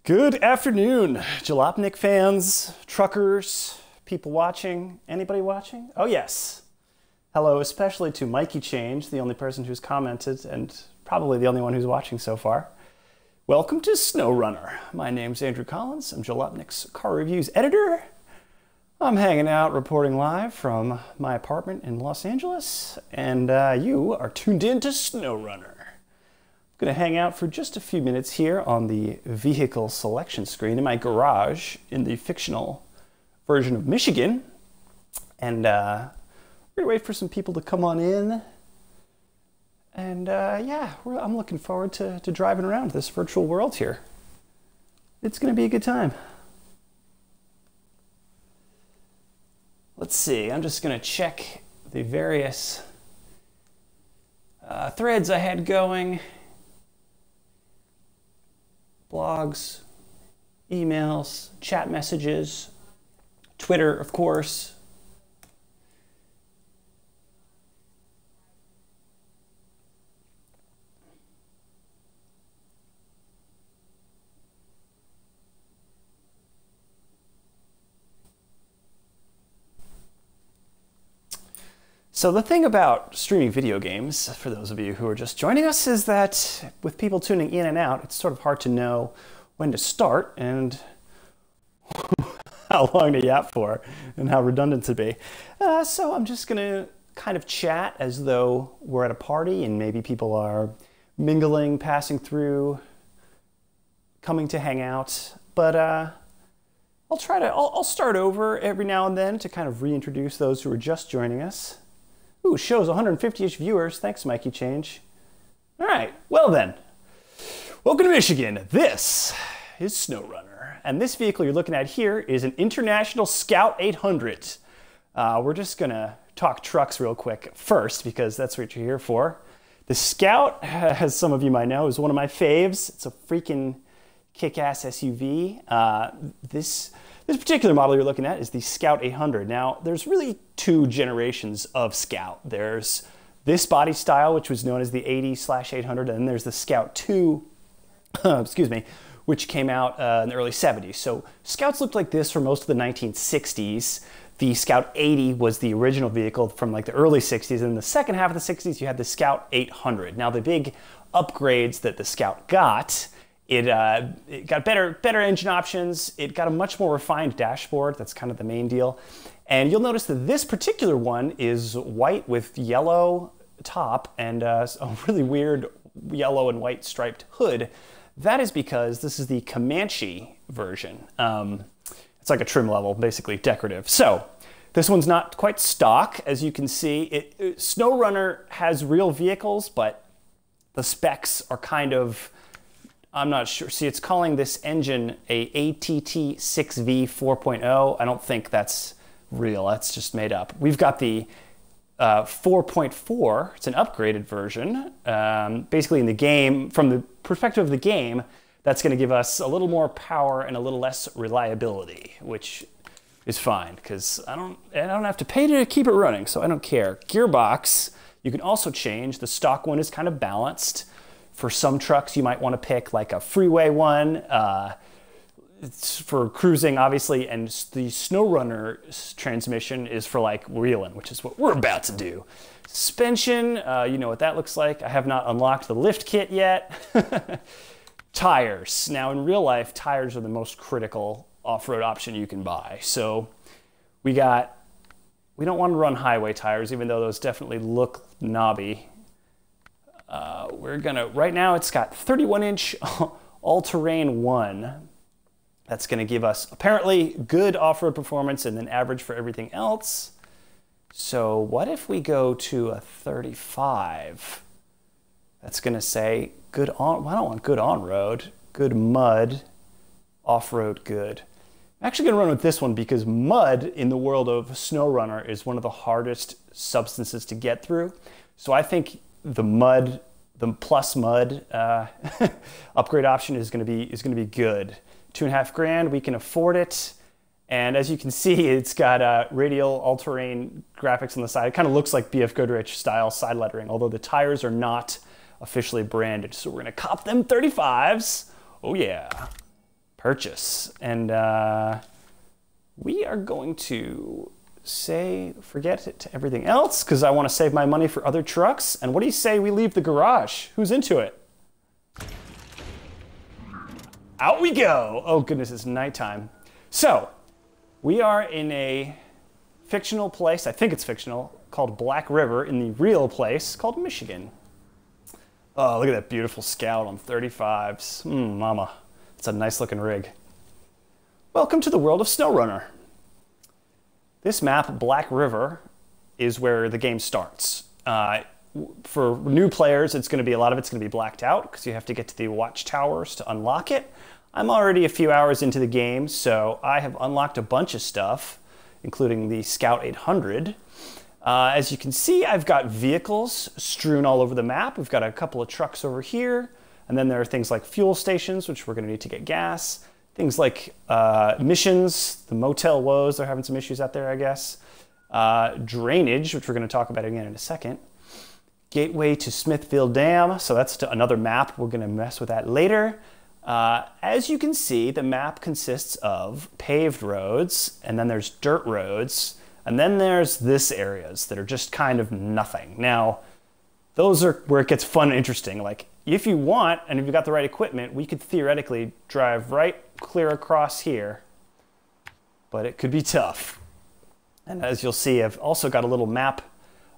Good afternoon, Jalopnik fans, truckers, people watching. Anybody watching? Oh yes. Hello, especially to Mikey Change, the only person who's commented and probably the only one who's watching so far. Welcome to SnowRunner. My name's Andrew Collins. I'm Jalopnik's car reviews editor. I'm hanging out, reporting live from my apartment in Los Angeles, and you are tuned in to SnowRunner. I'm going to hang out for just a few minutes here on the vehicle selection screen in my garage in the fictional version of Michigan. And we're going to wait for some people to come on in. And yeah, I'm looking forward to driving around this virtual world here. It's going to be a good time. Let's see, I'm just going to check the various threads I had going. Blogs, emails, chat messages, Twitter, of course. So the thing about streaming video games, for those of you who are just joining us, is that with people tuning in and out, it's sort of hard to know when to start and how long to yap for and how redundant to be. So I'm just going to kind of chat as though we're at a party and maybe people are mingling, passing through, coming to hang out. But I'll start over every now and then to kind of reintroduce those who are just joining us. Ooh, shows 150-ish viewers. Thanks, Mikey Change. All right, well then. Welcome to Michigan. This is SnowRunner. And this vehicle you're looking at here is an International Scout 800. We're just going to talk trucks real quick first because that's what you're here for. The Scout, as some of you might know, is one of my faves. It's a freaking kick-ass SUV. This particular model you're looking at is the Scout 800. Now, there's really two generations of Scout. There's this body style, which was known as the 80/800, and then there's the Scout 2, excuse me, which came out in the early 70s. So Scouts looked like this for most of the 1960s. The Scout 80 was the original vehicle from like the early 60s, and in the second half of the 60s, you had the Scout 800. Now, the big upgrades that the Scout got, it got better engine options. It got a much more refined dashboard. That's kind of the main deal. And you'll notice that this particular one is white with yellow top and a really weird yellow and white striped hood. That is because this is the Comanche version. It's like a trim level, basically decorative. So this one's not quite stock, as you can see. SnowRunner has real vehicles, but the specs are kind of, I'm not sure. See, it's calling this engine a ATT6V 4.0. I don't think that's real. That's just made up. We've got the 4.4. It's an upgraded version. Basically in the game, from the perspective of the game, that's going to give us a little more power and a little less reliability, which is fine because I don't have to pay to keep it running, so I don't care. Gearbox, you can also change. The stock one is kind of balanced. For some trucks, you might want to pick like a freeway one. It's for cruising, obviously, and the SnowRunner transmission is for like wheeling, which is what we're about to do. Suspension, you know what that looks like. I have not unlocked the lift kit yet. Tires. Now, in real life, tires are the most critical off-road option you can buy. So we don't want to run highway tires, even though those definitely look knobby. Right now it's got 31-inch all-terrain 1. That's gonna give us apparently good off-road performance and then average for everything else. So what if we go to a 35? That's gonna say good on, well, I don't want good on-road, good mud, off-road good. I'm actually gonna run with this one because mud in the world of SnowRunner is one of the hardest substances to get through. So I think the mud, the plus mud upgrade option is going to be good. $2.5 grand, we can afford it. And as you can see, it's got radial all-terrain graphics on the side. It kind of looks like BF Goodrich style side lettering, although the tires are not officially branded. So we're going to cop them 35s. Oh yeah. purchase. And we are going to say forget it to everything else because I want to save my money for other trucks. And what do you say we leave the garage? Who's into it? Out we go. Oh goodness, it's nighttime. So we are in a fictional place, I think it's fictional, called Black River, in the real place called Michigan. Oh, look at that beautiful Scout on 35s. Mama, it's a nice looking rig. Welcome to the world of SnowRunner. This map, Black River, is where the game starts. For new players, a lot of it's going to be blacked out because you have to get to the watchtowers to unlock it. I'm already a few hours into the game, so I have unlocked a bunch of stuff, including the Scout 800. As you can see, I've got vehicles strewn all over the map. We've got a couple of trucks over here, and then there are things like fuel stations, which we're going to need to get gas. Things like missions, the Motel Woes, they're having some issues out there, I guess. Drainage, which we're going to talk about again in a second. Gateway to Smithfield Dam, so that's another map. We're going to mess with that later. As you can see, the map consists of paved roads, and then there's dirt roads, and then there's this areas that are just kind of nothing. Now, those are where it gets fun and interesting. Like, if you want, and if you've got the right equipment, we could theoretically drive right clear across here, but it could be tough. And as you'll see, I've also got a little map,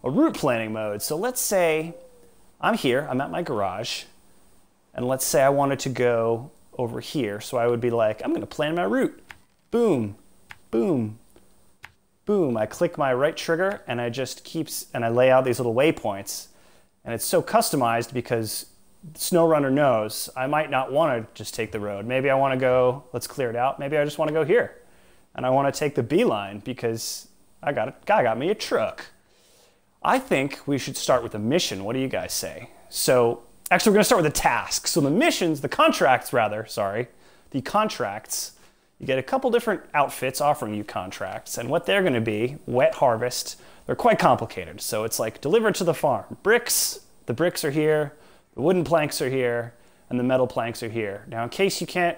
a route planning mode. So let's say I'm here, I'm at my garage, and let's say I wanted to go over here. So I would be like, I'm gonna plan my route. Boom, boom, boom. I click my right trigger and I lay out these little waypoints. And it's so customized because SnowRunner knows I might not wanna just take the road. Maybe I wanna go, let's clear it out. Maybe I just wanna go here. And I wanna take the beeline because guy got me a truck. I think we should start with a mission. What do you guys say? So, actually, we're going to start with a task. So the contracts, you get a couple different outfits offering you contracts, and what they're going to be, wet harvest, they're quite complicated. So it's like delivered to the farm. The bricks are here, the wooden planks are here, and the metal planks are here. Now, in case you can't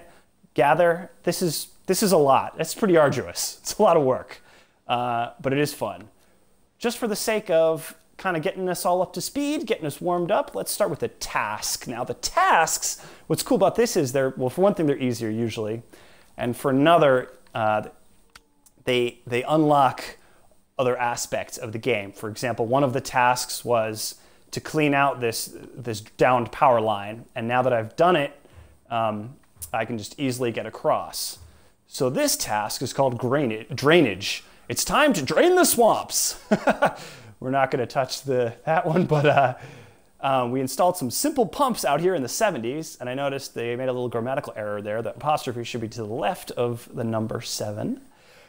gather, this is a lot. It's pretty arduous. It's a lot of work, but it is fun. Just for the sake of kind of getting us all up to speed, getting us warmed up, let's start with the task. Now the tasks, what's cool about this is well, for one thing, they're easier usually. And for another, they unlock other aspects of the game. For example, one of the tasks was to clean out this downed power line. And now that I've done it, I can just easily get across. So this task is called drainage. It's time to drain the swamps. We're not going to touch that one, but we installed some simple pumps out here in the 70s, and I noticed they made a little grammatical error there. The apostrophe should be to the left of the number 7.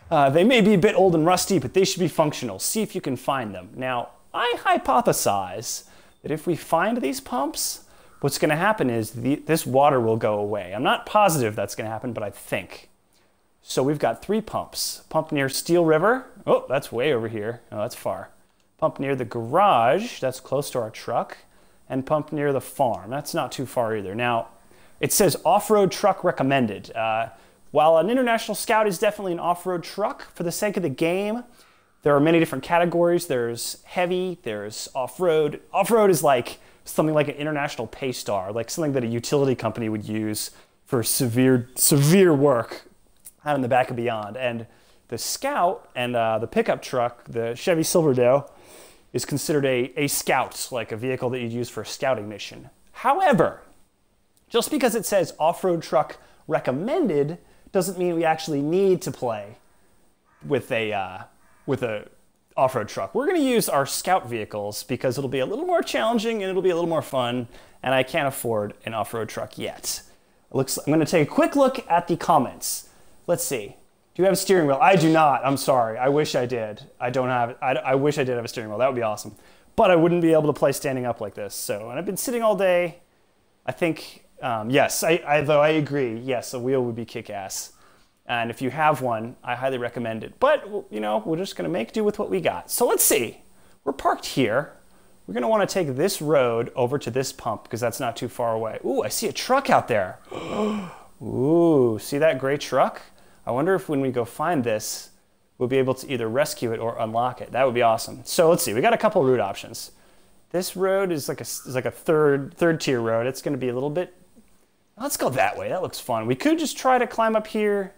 They may be a bit old and rusty, but they should be functional. See if you can find them. Now, I hypothesize that if we find these pumps, what's going to happen is this water will go away. I'm not positive that's going to happen, but I think. So we've got 3 pumps. Pump near Steel River. Oh, that's way over here. Oh, that's far. Pump near the garage. That's close to our truck. And pump near the farm. That's not too far either. Now, it says off-road truck recommended. While an International Scout is definitely an off-road truck, for the sake of the game, there are many different categories. There's heavy, there's off-road. Off-road is like something like an International Paystar, like something that a utility company would use for severe work out in the back of beyond. And the Scout and the pickup truck, the Chevy Silverado, is considered a Scout, like a vehicle that you'd use for a scouting mission. However, just because it says off-road truck recommended doesn't mean we actually need to play with a off-road truck. We're going to use our Scout vehicles because it'll be a little more challenging and it'll be a little more fun, and I can't afford an off-road truck yet. I'm going to take a quick look at the comments. Let's see. Do you have a steering wheel? I do not. I'm sorry. I wish I did. I don't have. I wish I did have a steering wheel. That would be awesome. But I wouldn't be able to play standing up like this. So, and I've been sitting all day. I think, yes, though I agree. Yes, a wheel would be kick-ass. And if you have one, I highly recommend it. But, you know, we're just going to make do with what we got. So let's see. We're parked here. We're going to want to take this road over to this pump because that's not too far away. Ooh, I see a truck out there. Ooh, see that gray truck? I wonder if when we go find this, we'll be able to either rescue it or unlock it. That would be awesome. So let's see, we got a couple route options. This road is like a third tier road. It's gonna be a little bit, let's go that way, that looks fun. We could just try to climb up here,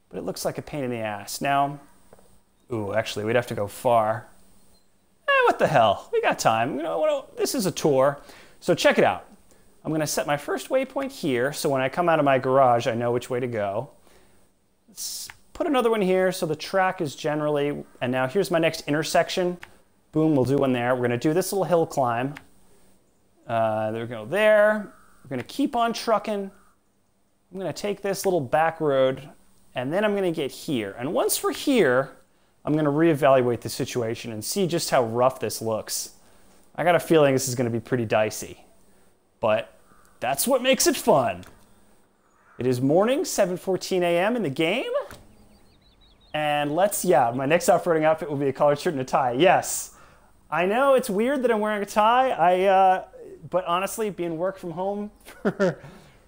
but it looks like a pain in the ass. Now, ooh, actually we'd have to go far. What the hell, we got time. You know, this is a tour. So check it out. I'm gonna set my first waypoint here, so when I come out of my garage, I know which way to go. Let's put another one here, so the track is generally, and now here's my next intersection. Boom, we'll do one there. We're gonna do this little hill climb. There we go there. We're gonna keep on trucking. I'm gonna take this little back road, and then I'm gonna get here. And once we're here, I'm gonna reevaluate the situation and see just how rough this looks. I got a feeling this is gonna be pretty dicey, but that's what makes it fun. It is morning, 7:14 a.m. in the game. And my next off-roading outfit will be a collared shirt and a tie. Yes, I know it's weird that I'm wearing a tie. But honestly, being work from home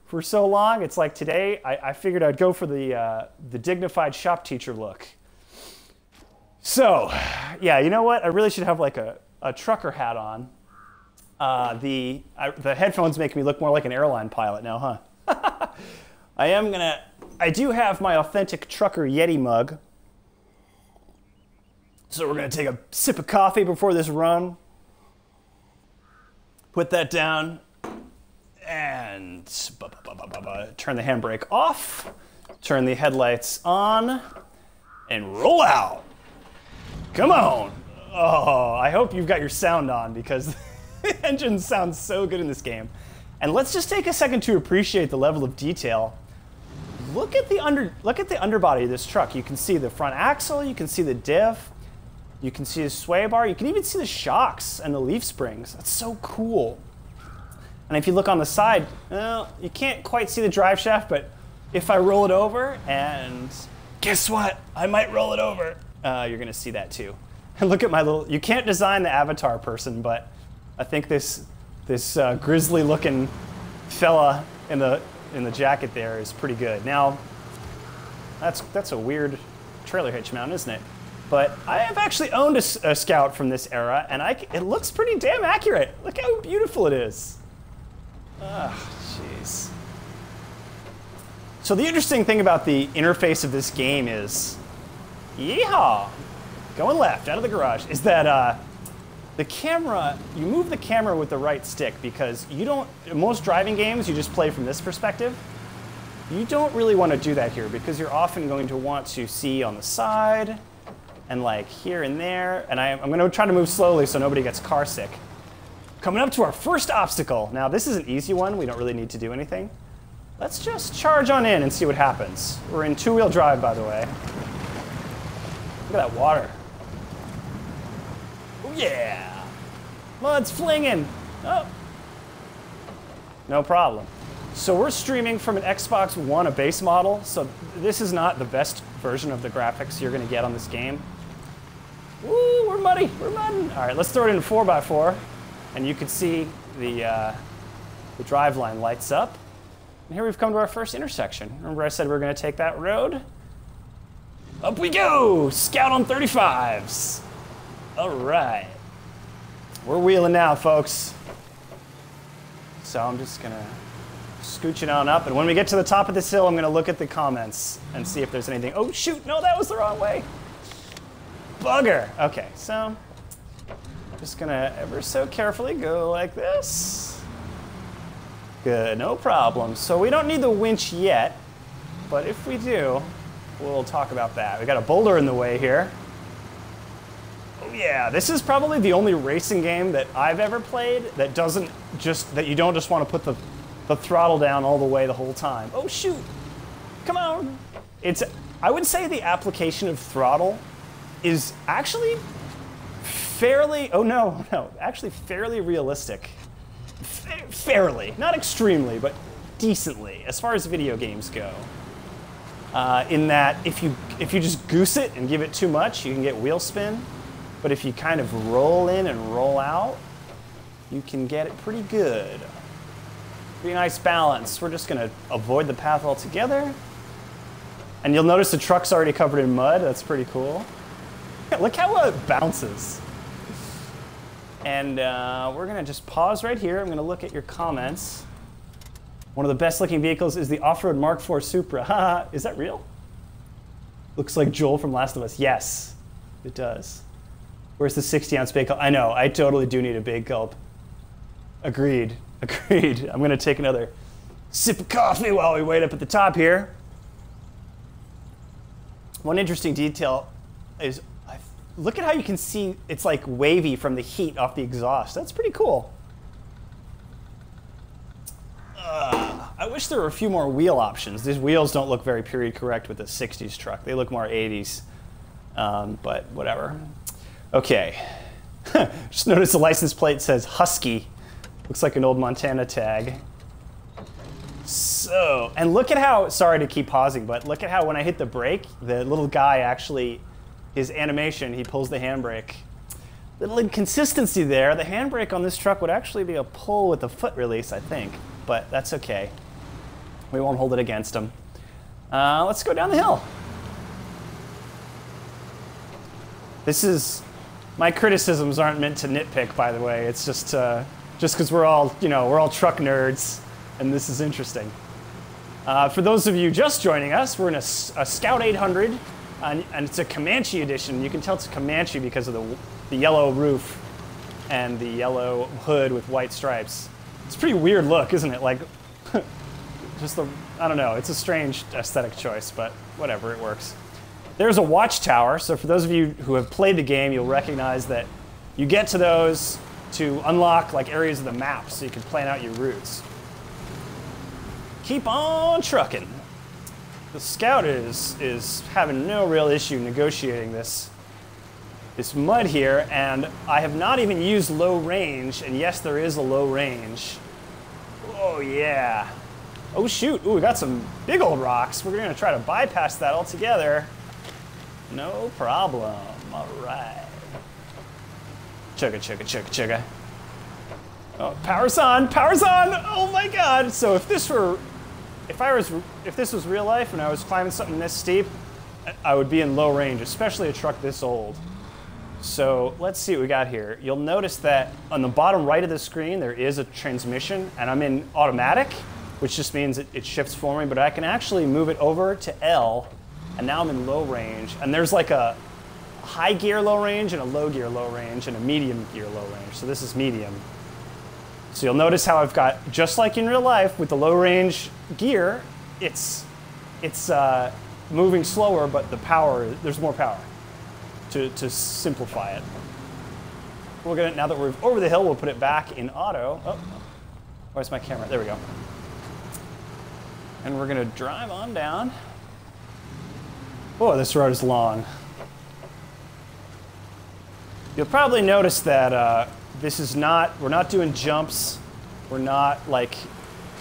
for so long, it's like today, I figured I'd go for the dignified shop teacher look. So, yeah, you know what? I really should have like a trucker hat on. The headphones make me look more like an airline pilot now, huh? I do have my authentic trucker Yeti mug. So we're gonna take a sip of coffee before this run. Put that down and turn the handbrake off, turn the headlights on, and roll out. Come on. Oh, I hope you've got your sound on because the engine sounds so good in this game. And let's just take a second to appreciate the level of detail. Look at the underbody of this truck. You can see the front axle, you can see the diff, you can see the sway bar, you can even see the shocks and the leaf springs. That's so cool. And if you look on the side, well, you can't quite see the drive shaft, but if I roll it over, and guess what? I might roll it over. You're gonna see that too. And look at my little, you can't design the avatar person, but I think this grizzly looking fella in the jacket there is pretty good. Now, that's a weird trailer hitch mount, isn't it? But I have actually owned a Scout from this era, and it looks pretty damn accurate. Look how beautiful it is. Ah, jeez. So the interesting thing about the interface of this game is, yeehaw, going left out of the garage, is that the camera, you move the camera with the right stick because in most driving games, you just play from this perspective. You don't really want to do that here because you're often going to want to see on the side and like here and there. And I'm going to try to move slowly so nobody gets car sick. Coming up to our first obstacle. Now this is an easy one. We don't really need to do anything. Let's just charge on in and see what happens. We're in two-wheel drive, by the way. Look at that water. Oh yeah. Mud's flinging. Oh. No problem. So we're streaming from an Xbox One, a base model. So this is not the best version of the graphics you're going to get on this game. Woo, we're muddy. We're mudding. All right, let's throw it in 4x4. And you can see the driveline lights up. And here we've come to our first intersection. Remember I said we were going to take that road? Up we go! Scout on 35s. All right. We're wheeling now, folks. So I'm just going to scooch it on up. And when we get to the top of this hill, I'm going to look at the comments and see if there's anything. Oh, shoot. No, that was the wrong way. Bugger. Okay, so just going to ever so carefully go like this. Good, no problem. So we don't need the winch yet, but if we do, we'll talk about that. We got a boulder in the way here. Oh yeah, this is probably the only racing game that I've ever played that you don't just want to put the throttle down all the way the whole time. Oh shoot, come on. I would say the application of throttle is actually fairly realistic. Fairly, not extremely, but decently, as far as video games go. In that, if you just goose it and give it too much, you can get wheel spin. But if you kind of roll in and roll out, you can get it pretty good. Be a nice balance. We're just gonna avoid the path altogether. And you'll notice the truck's already covered in mud. That's pretty cool. Look how it bounces. And we're gonna just pause right here. I'm gonna look at your comments. One of the best looking vehicles is the off-road Mark IV Supra. Haha, is that real? Looks like Joel from Last of Us. Yes, it does. Where's the 60-ounce big gulp? I know, I totally do need a big gulp. Agreed, agreed. I'm gonna take another sip of coffee while we wait up at the top here. One interesting detail is, look at how you can see it's like wavy from the heat off the exhaust. That's pretty cool. I wish there were a few more wheel options. These wheels don't look very period correct with the 60s truck. They look more 80s, but whatever. Okay, just notice the license plate says Husky. Looks like an old Montana tag. So, and look at how, sorry to keep pausing, but look at how when I hit the brake, the little guy actually, his animation, he pulls the handbrake. Little inconsistency there. The handbrake on this truck would actually be a pull with the foot release, I think, but that's okay. We won't hold it against him. Let's go down the hill. This is, my criticisms aren't meant to nitpick, by the way. It's just because we're all, you know, we're all truck nerds, and this is interesting. For those of you just joining us, we're in a Scout 800, and it's a Comanche edition. You can tell it's a Comanche because of the yellow roof and the yellow hood with white stripes. It's a pretty weird look, isn't it? Like, just the, I don't know, it's a strange aesthetic choice, but whatever, it works. There's a watchtower, so for those of you who have played the game, you'll recognize that you get to those to unlock like areas of the map so you can plan out your routes. Keep on trucking. The Scout is having no real issue negotiating this mud here, and I have not even used low range, and yes, there is a low range. Oh yeah. Oh shoot, ooh, we got some big old rocks. We're gonna try to bypass that altogether. No problem, all right. Chugga, chugga, chugga, chugga. Oh, power's on, power's on! Oh my God! So if this was real life and I was climbing something this steep, I would be in low range, especially a truck this old. So let's see what we got here. You'll notice that on the bottom right of the screen, there is a transmission, and I'm in automatic, which just means it shifts for me, but I can actually move it over to L, and now I'm in low range. And there's like a high gear low range and a low gear low range and a medium gear low range. So this is medium. So you'll notice how I've got, just like in real life with the low range gear, it's moving slower, but the power, there's more power to simplify it. We're gonna, now that we're over the hill, we'll put it back in auto. Oh, where's my camera? There we go. And we're gonna drive on down. Oh, this road is long. You'll probably notice that this is not, we're not doing jumps. We're not like,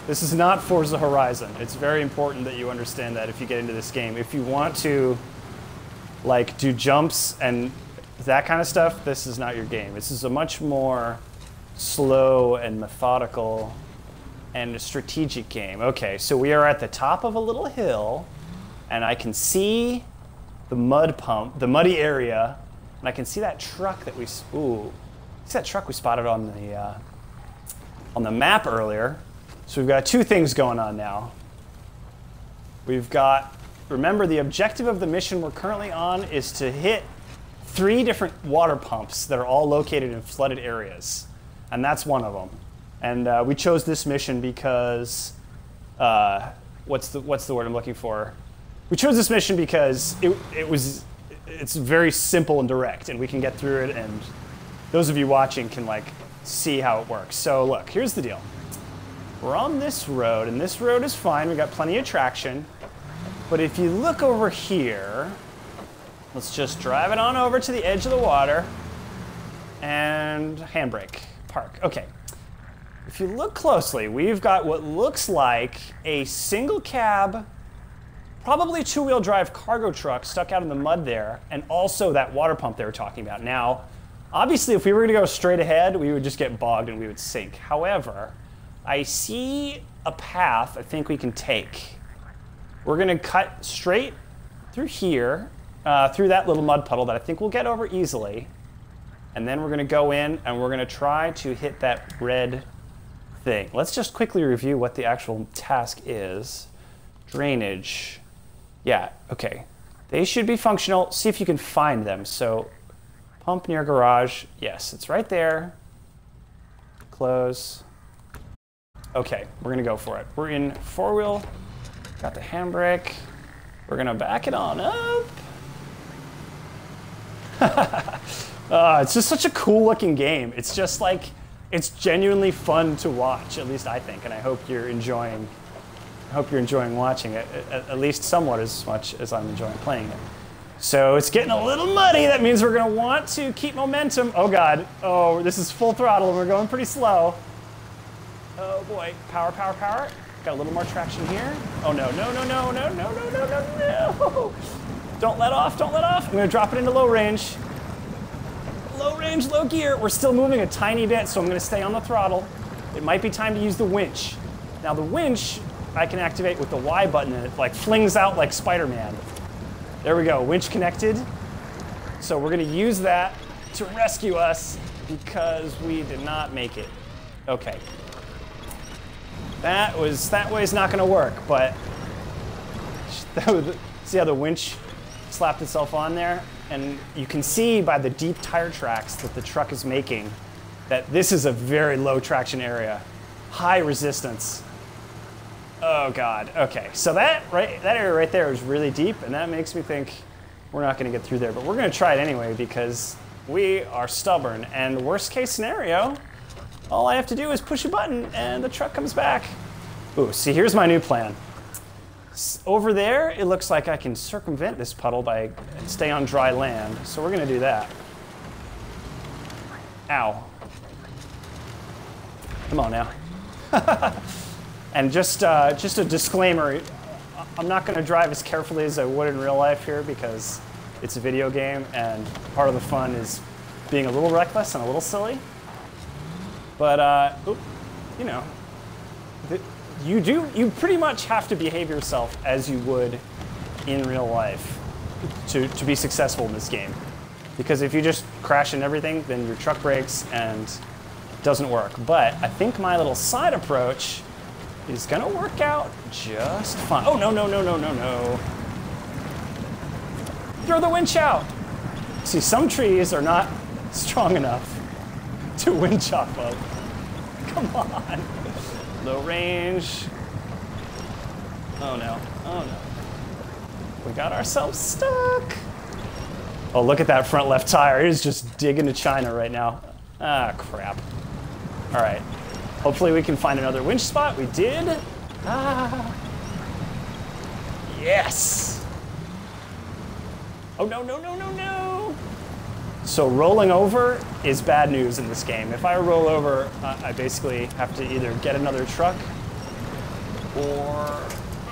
this is not Forza Horizon. It's very important that you understand that if you get into this game. If you want to like do jumps and that kind of stuff, this is not your game. This is a much more slow and methodical and a strategic game. Okay, so we are at the top of a little hill, and I can see the mud pump, the muddy area, and I can see that truck that we, ooh, see that truck we spotted on the map earlier. So we've got two things going on now. We've got, remember the objective of the mission we're currently on is to hit 3 different water pumps that are all located in flooded areas. And that's one of them. And we chose this mission because, what's the word I'm looking for? We chose this mission because it's very simple and direct, and we can get through it, and those of you watching can like see how it works. So look, here's the deal. We're on this road, and this road is fine. We've got plenty of traction. But if you look over here, let's just drive it on over to the edge of the water and handbrake, park. Okay. If you look closely, we've got what looks like a single cab, probably 2-wheel drive cargo truck stuck out in the mud there, and also that water pump they were talking about. Now, obviously, if we were going to go straight ahead, we would just get bogged and we would sink. However, I see a path I think we can take. We're gonna cut straight through here, through that little mud puddle that I think we'll get over easily. And then we're gonna go in and we're gonna try to hit that red thing. Let's just quickly review what the actual task is. Drainage. Yeah, okay. They should be functional. See if you can find them. So, pump near garage. Yes, it's right there. Close. Okay, we're gonna go for it. We're in four-wheel. Got the handbrake. We're gonna back it on up. It's just such a cool looking game. It's just like, it's genuinely fun to watch, at least I think, and I hope you're enjoying watching it, at least somewhat as much as I'm enjoying playing it. So it's getting a little muddy. That means we're gonna want to keep momentum. Oh God, oh, this is full throttle and we're going pretty slow. Oh boy, power, power, power. Got a little more traction here. Oh no, no, no, no, no, no, no, no, no, no. Don't let off, don't let off. I'm gonna drop it into low range. Low range, low gear. We're still moving a tiny bit, so I'm gonna stay on the throttle. It might be time to use the winch. Now the winch, I can activate with the Y button and it like flings out like Spider-Man. There we go, winch connected. So we're gonna use that to rescue us because we did not make it. Okay. That way's not gonna work, but see how the winch slapped itself on there? And you can see by the deep tire tracks that the truck is making that this is a very low traction area. High resistance. Oh God, okay. So that area right there is really deep and that makes me think we're not gonna get through there, but we're gonna try it anyway because we are stubborn, and worst case scenario, all I have to do is push a button and the truck comes back. Ooh, see, here's my new plan. Over there, it looks like I can circumvent this puddle by stay on dry land. So we're gonna do that. Ow. Come on now. And just a disclaimer, I'm not gonna drive as carefully as I would in real life here because it's a video game and part of the fun is being a little reckless and a little silly. But, you know, you pretty much have to behave yourself as you would in real life to be successful in this game. Because if you just crash into everything, then your truck breaks and it doesn't work. But I think my little side approach is gonna work out just fine. Oh, no, no, no, no, no, no. Throw the winch out. See, some trees are not strong enough to winch off of. Come on. Low range. Oh no, oh no. We got ourselves stuck. Oh, look at that front left tire. It is just digging to China right now. Ah, crap. All right. Hopefully we can find another winch spot. We did. Ah. Yes. Oh, no, no, no, no, no. So rolling over is bad news in this game. If I roll over, I basically have to either get another truck or...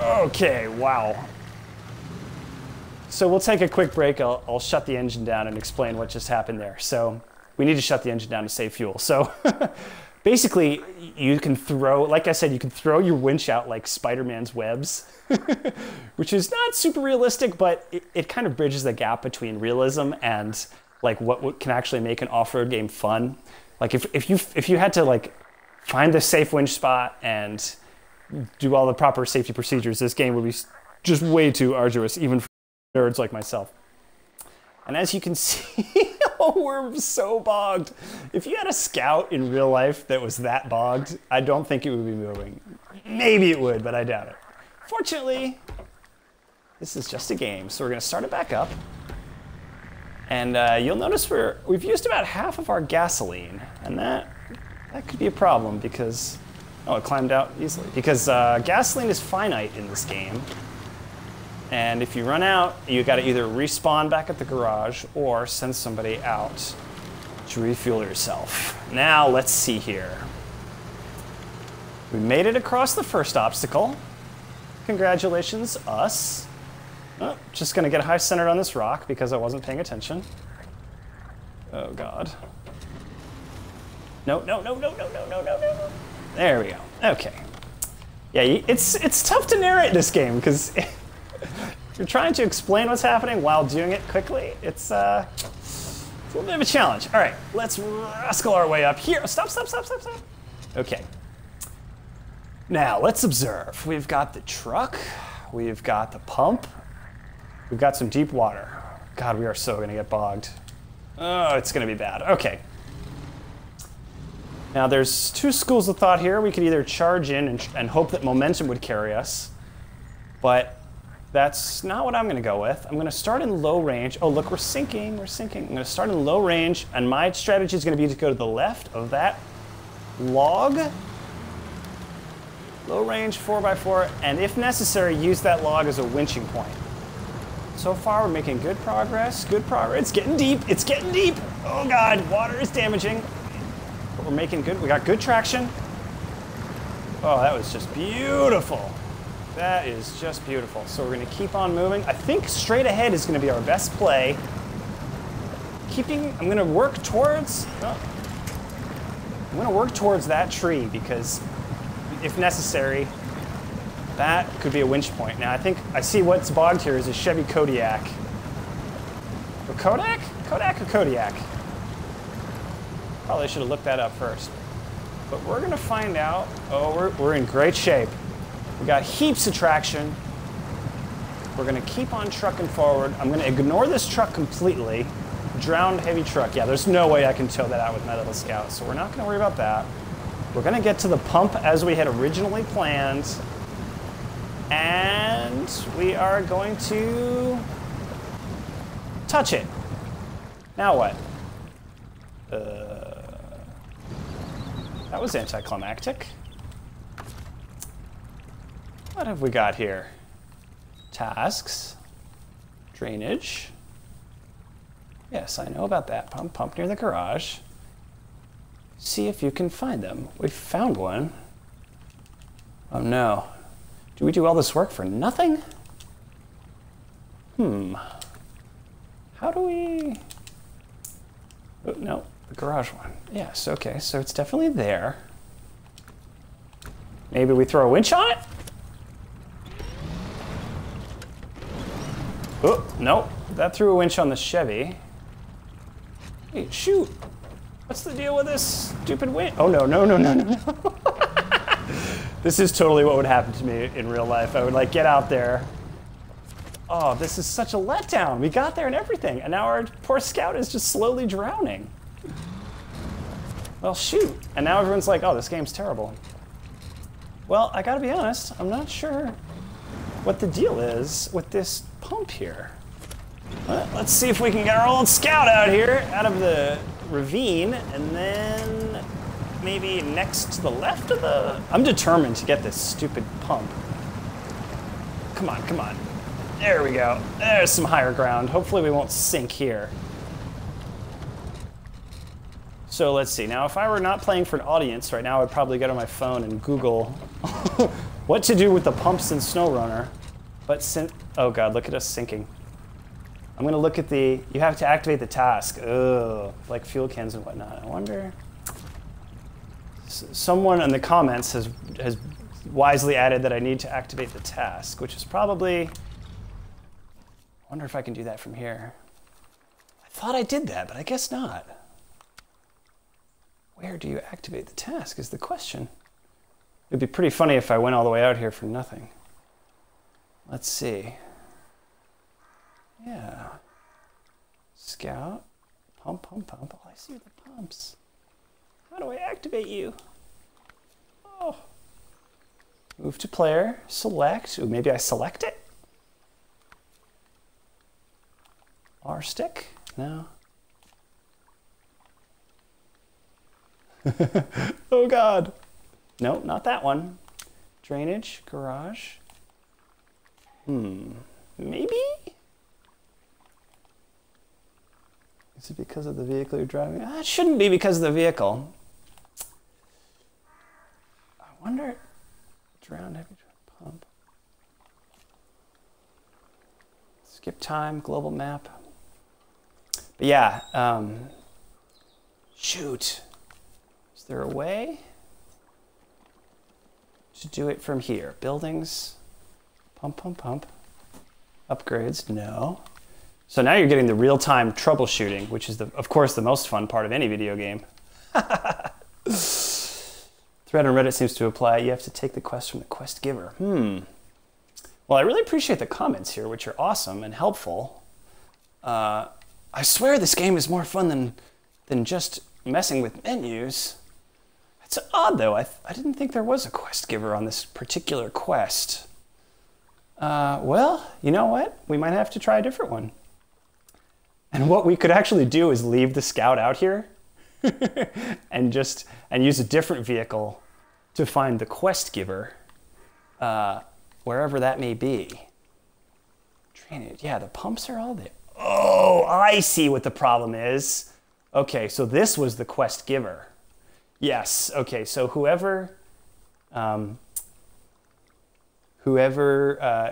Okay, wow. So we'll take a quick break. I'll shut the engine down and explain what just happened there. So we need to shut the engine down to save fuel. So basically, you can throw, like I said, you can throw your winch out like Spider-Man's webs, which is not super realistic, but it kind of bridges the gap between realism and like what can actually make an off-road game fun. Like if you had to like find the safe winch spot and do all the proper safety procedures, this game would be just way too arduous, even for nerds like myself. And as you can see, oh, we're so bogged. If you had a Scout in real life that was that bogged, I don't think it would be moving. Maybe it would, but I doubt it. Fortunately, this is just a game, so we're gonna start it back up. And you'll notice we've used about half of our gasoline, and that could be a problem because, oh, it climbed out easily. Because gasoline is finite in this game, and if you run out, you got to either respawn back at the garage or send somebody out to refuel yourself. Now let's see here. We made it across the first obstacle. Congratulations, us. Oh, just gonna get high centered on this rock because I wasn't paying attention. Oh God. No, no, no, no, no, no, no, no, no. There we go. Okay. Yeah, it's tough to narrate this game because you're trying to explain what's happening while doing it quickly. It's a little bit of a challenge. All right, let's rascal our way up here. Stop. Okay. Now, let's observe. We've got the truck. We've got the pump. We've got some deep water. God, we are so going to get bogged. Oh, it's going to be bad. Okay. Now, there's two schools of thought here. We could either charge in and hope that momentum would carry us, but that's not what I'm going to go with. I'm going to start in low range. Oh, look, we're sinking. I'm going to start in low range, and my strategy is going to be to go to the left of that log. Low range 4x4, and if necessary, use that log as a winching point. So far, we're making good progress. It's getting deep. Oh God, water is damaging. But we're making good. We got good traction. Oh, that was just beautiful. That is just beautiful. So we're going to keep on moving. I think straight ahead is going to be our best play. I'm going to work towards. I'm going to work towards that tree because, if necessary, that could be a winch point. Now I think I see what's bogged here is a Chevy Kodiak. Or Kodak? Kodak or Kodiak? Probably should have looked that up first. But we're gonna find out. Oh, we're in great shape. We got heaps of traction. We're gonna keep on trucking forward. I'm gonna ignore this truck completely. Drowned heavy truck. Yeah, there's no way I can tow that out with my little Scout, so we're not gonna worry about that. We're gonna get to the pump as we had originally planned. And we are going to touch it. Now what? That was anticlimactic. What have we got here? Tasks. Drainage. Yes, I know about that. Pump near the garage. See if you can find them. We found one. Oh no. Do we do all this work for nothing? How do we... Oh, no, the garage one. Yes, okay, so it's definitely there. Maybe we throw a winch on it? Oh, nope. That threw a winch on the Chevy. Hey, shoot. What's the deal with this stupid winch? Oh, no. This is totally what would happen to me in real life. I would like get out there. Oh, this is such a letdown. We got there and everything, and now our poor Scout is just slowly drowning. Well, shoot. And now everyone's like, oh, this game's terrible. Well, I gotta be honest, I'm not sure what the deal is with this pump here. Well, let's see if we can get our old Scout out here, out of the ravine, and then maybe next to the left of the... I'm determined to get this stupid pump. Come on. There we go. There's some higher ground. Hopefully we won't sink here. So let's see. Now, if I were not playing for an audience right now, I would probably get on my phone and Google what to do with the pumps in SnowRunner. But oh God, look at us sinking. I'm gonna look at the, you have to activate the task. Ugh, like fuel cans and whatnot. I wonder, someone in the comments has wisely added that I need to activate the task, which is probably, I wonder if I can do that from here. I thought I did that, but I guess not. Where do you activate the task is the question. It'd be pretty funny if I went all the way out here for nothing. Let's see. Yeah. Scout. Pump. Oh, I see the pumps. How do I activate you? Oh. Move to player. Select. Ooh, maybe I select it? R stick? No. Oh God. No, not that one. Drainage, garage. Maybe? Is it because of the vehicle you're driving? It shouldn't be because of the vehicle. I wonder, drowned heavy pump. Skip time, global map. But yeah, shoot. Is there a way to do it from here. Buildings, pump, pump, pump. Upgrades, no. So now you're getting the real-time troubleshooting, which is, of course, the most fun part of any video game. Thread on Reddit seems to apply. You have to take the quest from the quest giver. Well, I really appreciate the comments here, which are awesome and helpful. I swear this game is more fun than just messing with menus. It's odd, though. I didn't think there was a quest giver on this particular quest. Well, you know what? We might have to try a different one. And what we could actually do is leave the scout out here and use a different vehicle to find the quest giver, wherever that may be. Drainage, yeah, the pumps are all there. Oh, I see what the problem is. Okay, so this was the quest giver. Yes, okay, so whoever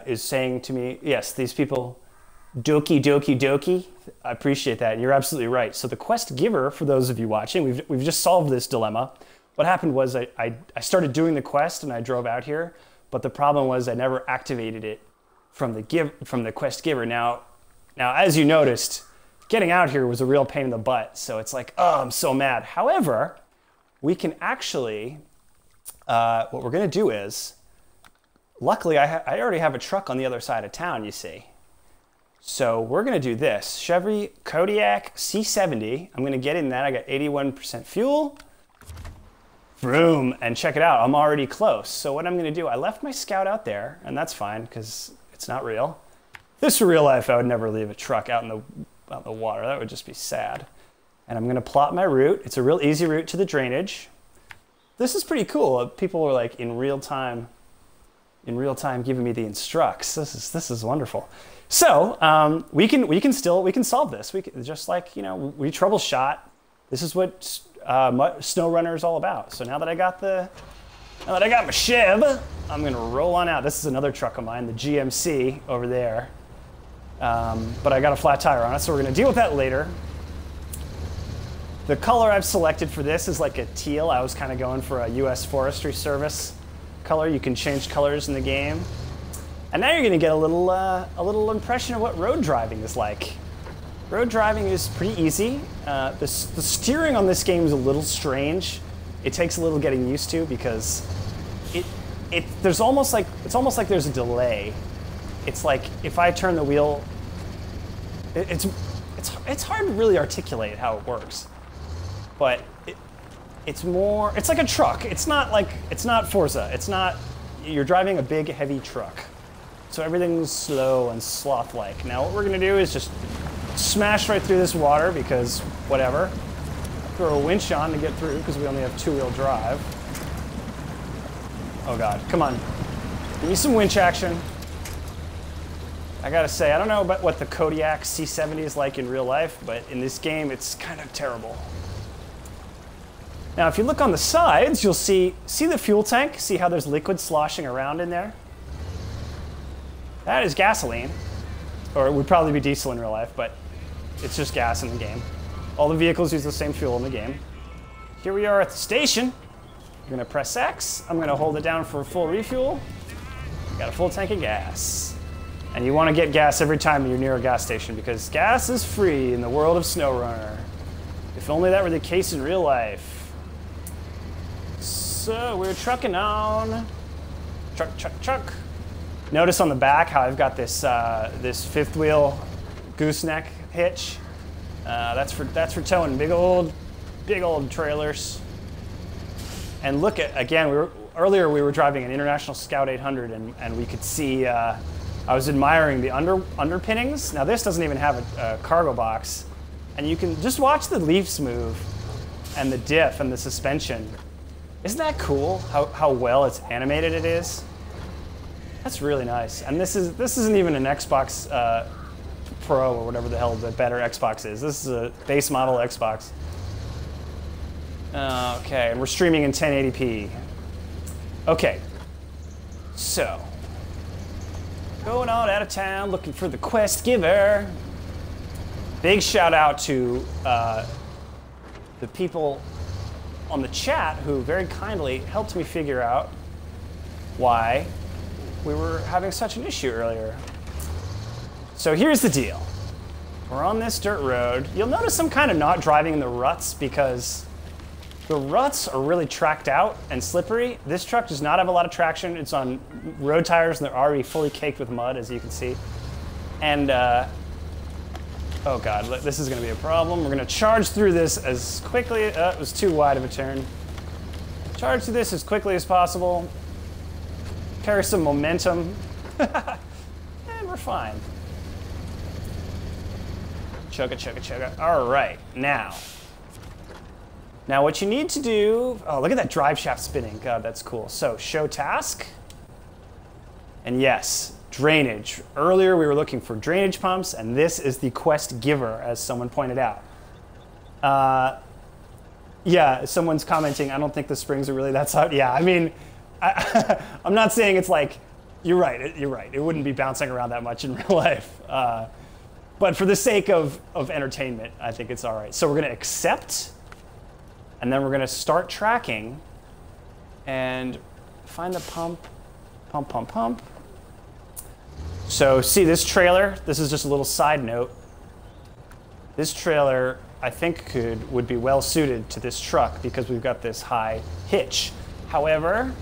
is saying to me, yes, these people, doki, doki, doki, I appreciate that. You're absolutely right. So the quest giver, for those of you watching, we've just solved this dilemma. What happened was I started doing the quest and I drove out here, but the problem was I never activated it from the quest giver. Now, as you noticed, getting out here was a real pain in the butt. So it's like, oh, I'm so mad. However, we can actually, what we're going to do is, luckily I already have a truck on the other side of town, you see. So we're going to do this. Chevy Kodiak C70. I'm going to get in that. I got 81% fuel. Vroom. And check it out. I'm already close. So what I'm going to do, I left my Scout out there, and that's fine because it's not real. If this were real life, I would never leave a truck out in the water. That would just be sad. And I'm going to plot my route. It's a real easy route to the drainage. This is pretty cool. People were like in real time giving me the instructs. This is wonderful. So we can solve this. We can, just like, you know, we troubleshot. This is what SnowRunner is all about. So now that I got my Chev, I'm gonna roll on out. This is another truck of mine, the GMC over there. But I got a flat tire on it, so we're gonna deal with that later. The color I've selected for this is like a teal. I was kind of going for a U.S. Forestry Service color. You can change colors in the game. And now you're going to get a little impression of what road driving is like. Road driving is pretty easy. The steering on this game is a little strange. It takes a little getting used to because it's almost like there's a delay. It's like if I turn the wheel, it's hard to really articulate how it works. But it's like a truck. It's not Forza. You're driving a big heavy truck. So everything's slow and sloth-like. Now what we're gonna do is just smash right through this water because whatever. Throw a winch on to get through because we only have two-wheel drive. Oh God, come on. Give me some winch action. I gotta say, I don't know about what the Kodiak C70 is like in real life, but in this game it's kind of terrible. Now if you look on the sides, you'll see the fuel tank? See how there's liquid sloshing around in there? That is gasoline, or it would probably be diesel in real life, but it's just gas in the game. All the vehicles use the same fuel in the game. Here we are at the station. I'm gonna press X. I'm gonna hold it down for a full refuel. Got a full tank of gas. And you wanna get gas every time you're near a gas station because gas is free in the world of SnowRunner. If only that were the case in real life. So we're trucking on. Truck, truck, truck. Notice on the back how I've got this this fifth wheel gooseneck hitch. That's for towing big old trailers. And look at, again, earlier we were driving an International Scout 800 and we could see I was admiring the underpinnings. Now this doesn't even have a cargo box, and you can just watch the leaves move and the diff and the suspension. Isn't that cool how well it's animated it is? That's really nice. And this isn't even an Xbox Pro or whatever the hell the better Xbox is. This is a base model Xbox. Okay, and we're streaming in 1080p. Okay, so going on out of town looking for the quest giver. Big shout out to the people on the chat who very kindly helped me figure out why we were having such an issue earlier. So here's the deal. We're on this dirt road. You'll notice I'm kind of not driving in the ruts because the ruts are really tracked out and slippery. This truck does not have a lot of traction. It's on road tires and they're already fully caked with mud, as you can see. And, oh God, this is gonna be a problem. We're gonna charge through this as quickly, it was too wide of a turn. Charge through this as quickly as possible. Carry some momentum, and we're fine. Chugga, chugga, chugga. All right, now what you need to do, oh, look at that drive shaft spinning. God, that's cool. So show task, and yes, drainage. Earlier we were looking for drainage pumps, and this is the quest giver, as someone pointed out. Yeah, someone's commenting, I don't think the springs are really that soft. Yeah, I mean, I'm not saying it's like, you're right. It wouldn't be bouncing around that much in real life. But for the sake of entertainment, I think it's all right. So we're gonna accept, and then we're gonna start tracking and find the pump, pump, pump, pump. So see this trailer, this is just a little side note. This trailer, I think would be well suited to this truck because we've got this high hitch. However,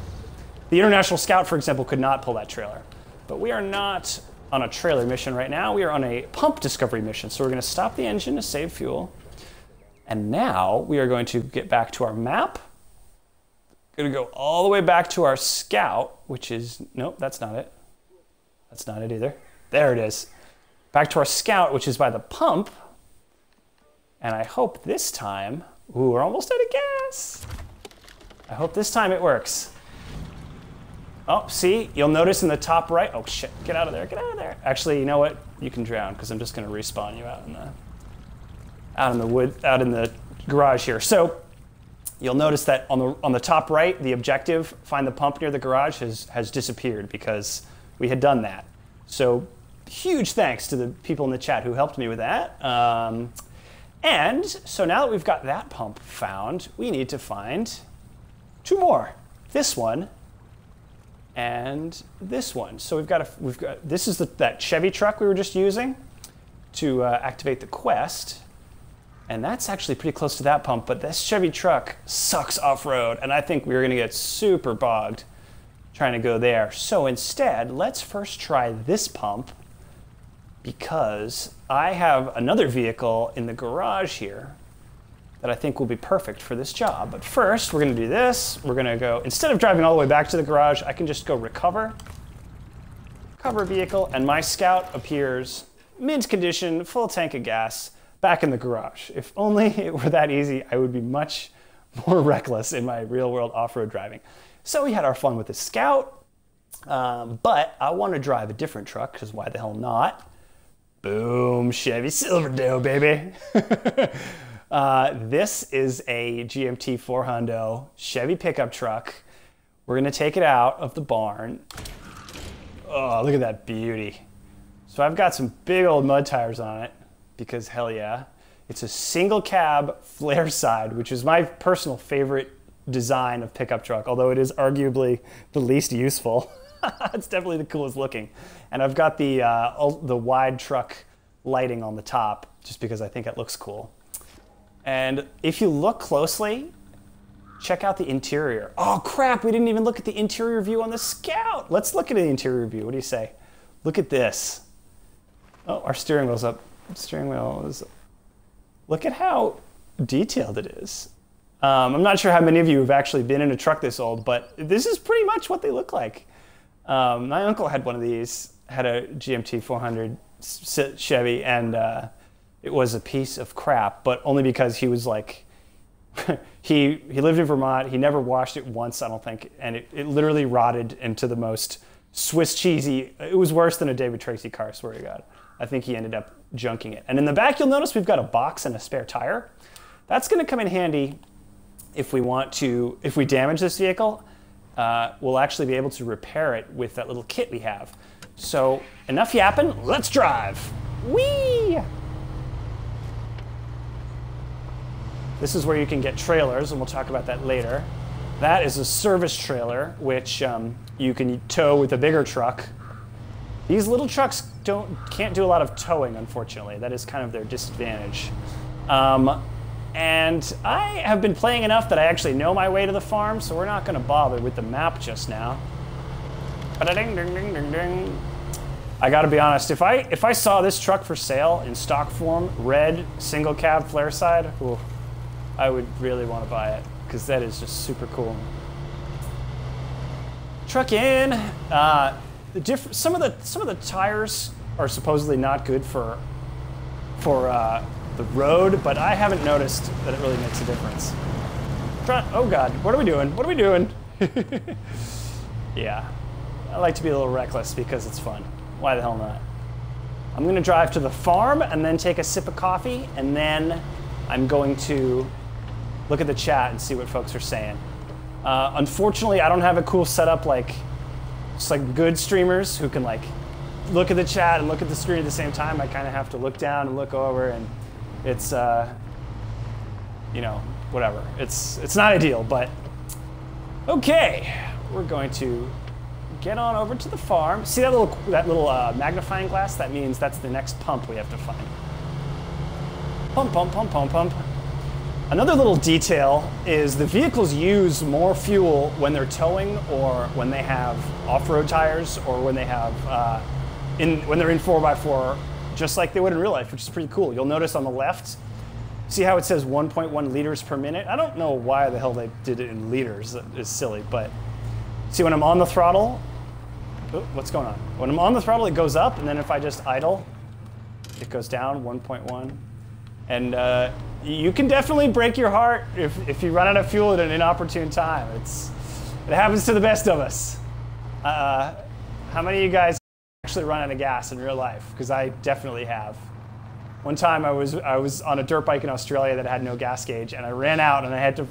the International Scout, for example, could not pull that trailer. But we are not on a trailer mission right now. We are on a pump discovery mission. So we're gonna stop the engine to save fuel. And now we are going to get back to our map. Gonna go all the way back to our Scout, which is, nope, that's not it. That's not it either. There it is. Back to our Scout, which is by the pump. And I hope this time, ooh, we're almost out of gas. I hope this time it works. Oh, see, you'll notice in the top right, oh shit, get out of there, get out of there. Actually, you know what? You can drown because I'm just gonna respawn you out in the garage here. So you'll notice that on the top right, the objective, find the pump near the garage, has disappeared because we had done that. So huge thanks to the people in the chat who helped me with that. And so now that we've got that pump found, we need to find two more. This one and this one. So we've got this is that Chevy truck we were just using to activate the quest. And that's actually pretty close to that pump, but this Chevy truck sucks off-road, and I think we're gonna get super bogged trying to go there. So instead, let's first try this pump because I have another vehicle in the garage here that I think will be perfect for this job. But first, we're gonna do this. We're gonna go, instead of driving all the way back to the garage, I can just go recover vehicle, and my Scout appears mint condition, full tank of gas, back in the garage. If only it were that easy, I would be much more reckless in my real world off-road driving. So we had our fun with the Scout, but I want to drive a different truck, because why the hell not? Boom, Chevy Silverdale, baby. This is a GMT 400 Chevy pickup truck. We're gonna take it out of the barn. Oh, look at that beauty. So I've got some big old mud tires on it, because hell yeah. It's a single cab flare side, which is my personal favorite design of pickup truck, although it is arguably the least useful. It's definitely the coolest looking. And I've got the wide truck lighting on the top, just because I think it looks cool. And if you look closely, check out the interior. Oh crap, we didn't even look at the interior view on the Scout. Let's look at the interior view, what do you say? Look at this. Oh, our steering wheel's up. Steering wheel is, look at how detailed it is. I'm not sure how many of you have actually been in a truck this old, but this is pretty much what they look like. My uncle had one of these, had a GMT 400 Chevy, and it was a piece of crap, but only because he was like, he lived in Vermont, he never washed it once, I don't think, and it literally rotted into the most Swiss cheesy, it was worse than a David Tracy car, I swear to God. I think he ended up junking it. And in the back, you'll notice we've got a box and a spare tire. That's gonna come in handy if we damage this vehicle, we'll actually be able to repair it with that little kit we have. So enough yapping, let's drive. Whee! This is where you can get trailers, and we'll talk about that later. That is a service trailer, which you can tow with a bigger truck. These little trucks can't do a lot of towing, unfortunately. That is kind of their disadvantage. And I have been playing enough that I actually know my way to the farm, so we're not going to bother with the map just now. Ba-da-ding, ding, ding, ding, ding. I got to be honest, if I saw this truck for sale in stock form, red, single cab, flare side, ooh, I would really want to buy it, because that is just super cool. Truck in. Some of the tires are supposedly not good for the road, but I haven't noticed that it really makes a difference. Oh God, what are we doing? What are we doing? Yeah, I like to be a little reckless because it's fun. Why the hell not? I'm gonna drive to the farm and then take a sip of coffee, and then I'm going to look at the chat and see what folks are saying. Unfortunately, I don't have a cool setup like good streamers who can like look at the chat and look at the screen at the same time. I kind of have to look down and look over, and it's you know, whatever. It's not ideal, but okay. We're going to get on over to the farm. See that little magnifying glass? That means that's the next pump we have to find. Pump, pump, pump, pump, pump. Another little detail is the vehicles use more fuel when they're towing, or when they have off-road tires, or when they have when they're in 4x4, just like they would in real life, which is pretty cool. You'll notice on the left, see how it says 1.1 liters per minute? I don't know why the hell they did it in liters. That is silly, but see when I'm on the throttle, oh, what's going on? When I'm on the throttle, it goes up, and then if I just idle, it goes down 1.1. And you can definitely break your heart if you run out of fuel at an inopportune time. It happens to the best of us. How many of you guys actually run out of gas in real life? Because I definitely have. One time I was on a dirt bike in Australia that had no gas gauge, and I ran out, and I had to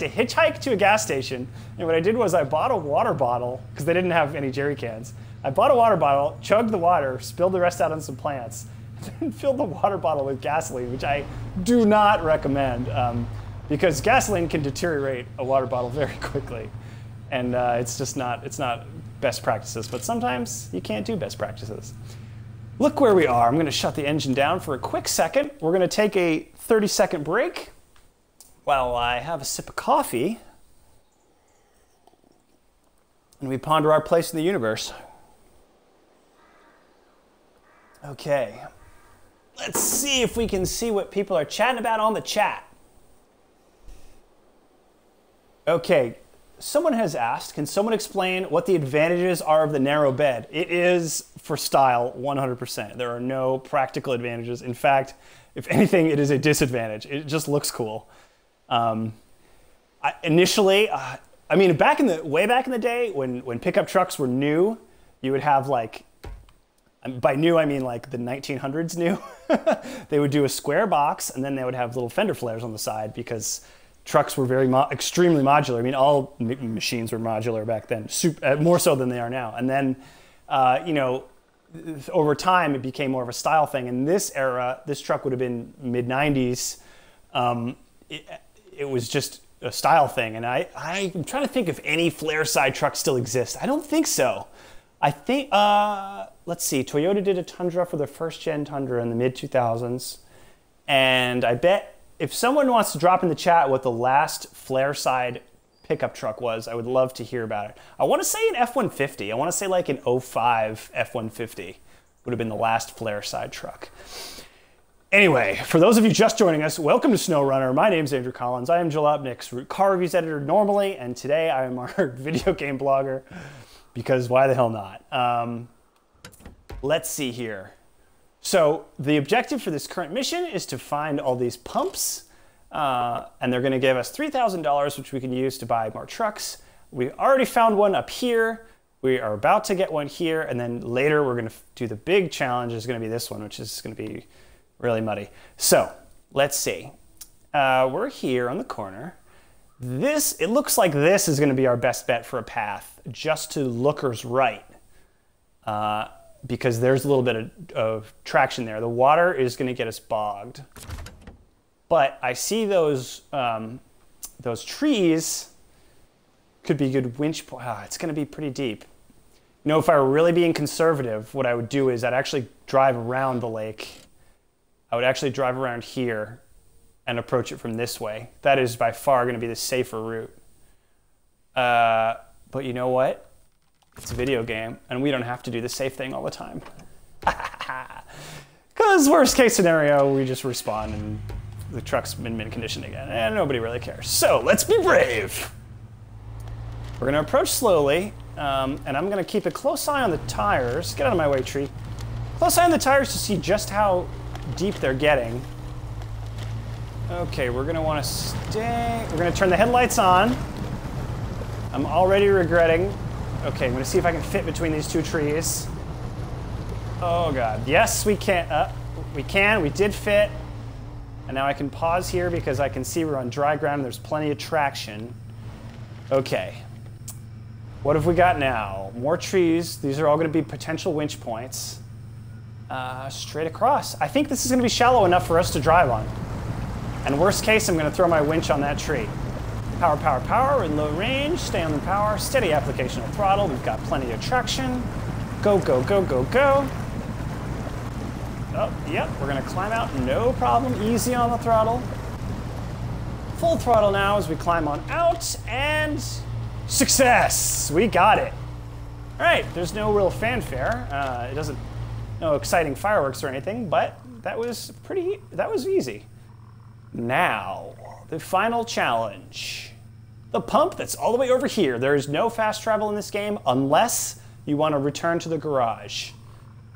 hitchhike to a gas station. And what I did was I bought a water bottle, because they didn't have any jerry cans. I bought a water bottle, chugged the water, spilled the rest out on some plants, and filled the water bottle with gasoline, which I do not recommend, because gasoline can deteriorate a water bottle very quickly, and it's not best practices. But sometimes you can't do best practices. Look where we are. I'm going to shut the engine down for a quick second. We're going to take a 30-second break while I have a sip of coffee and we ponder our place in the universe. Okay. Let's see if we can see what people are chatting about on the chat. Okay, someone has asked, can someone explain what the advantages are of the narrow bed? It is for style 100%. There are no practical advantages. In fact, if anything, it is a disadvantage. It just looks cool. Initially, I mean, way back in the day when pickup trucks were new, you would have like, by new, I mean like the 1900s new. They would do a square box, and then they would have little fender flares on the side, because trucks were extremely modular. I mean, all machines were modular back then, more so than they are now. And then, you know, over time, it became more of a style thing. In this era, this truck would have been mid-90s. It was just a style thing. And I'm trying to think if any flare side trucks still exist. I don't think so. I think, let's see, Toyota did a Tundra for their first gen Tundra in the mid-2000s. And I bet if someone wants to drop in the chat what the last flare side pickup truck was, I would love to hear about it. I want to say an F-150. I want to say like an 05 F-150 would have been the last flare side truck. Anyway, for those of you just joining us, welcome to SnowRunner. My name's Andrew Collins. I am Jalopnik's car reviews editor normally, and today I am our video game blogger, because why the hell not? Let's see here. So the objective for this current mission is to find all these pumps, and they're going to give us $3,000, which we can use to buy more trucks. We already found one up here. We are about to get one here, and then later we're going to do the big challenge. Is going to be this one, which is going to be really muddy. So let's see. We're here on the corner. It looks like this is going to be our best bet for a path, just to Looker's right. Because there's a little bit of traction there. The water is going to get us bogged. But I see those trees could be good winch. It's going to be pretty deep. You know, if I were really being conservative, what I would do is I'd actually drive around the lake. I would actually drive around here and approach it from this way. That is by far going to be the safer route. But you know what? It's a video game, and we don't have to do the safe thing all the time. Because worst case scenario, we just respawn and the truck's in mint condition again, and nobody really cares. So let's be brave. We're gonna approach slowly, and I'm gonna keep a close eye on the tires. Get out of my way, tree. Close eye on the tires to see just how deep they're getting. Okay, we're gonna wanna stay. We're gonna turn the headlights on. I'm already regretting. Okay, I'm gonna see if I can fit between these two trees. Oh God, yes, we can. We did fit. And now I can pause here because I can see we're on dry ground and there's plenty of traction. Okay, what have we got now? More trees. These are all gonna be potential winch points. Straight across. I think this is gonna be shallow enough for us to drive on. And worst case, I'm gonna throw my winch on that tree. Power, power, power, in low range, stay on the power, steady application of throttle. We've got plenty of traction. Go, go, go, go, go. Oh, yep, we're gonna climb out, no problem, easy on the throttle. Full throttle now as we climb on out, and success, we got it. All right, there's no real fanfare. No exciting fireworks or anything, but that was easy. Now, the final challenge. The pump that's all the way over here. There is no fast travel in this game unless you want to return to the garage,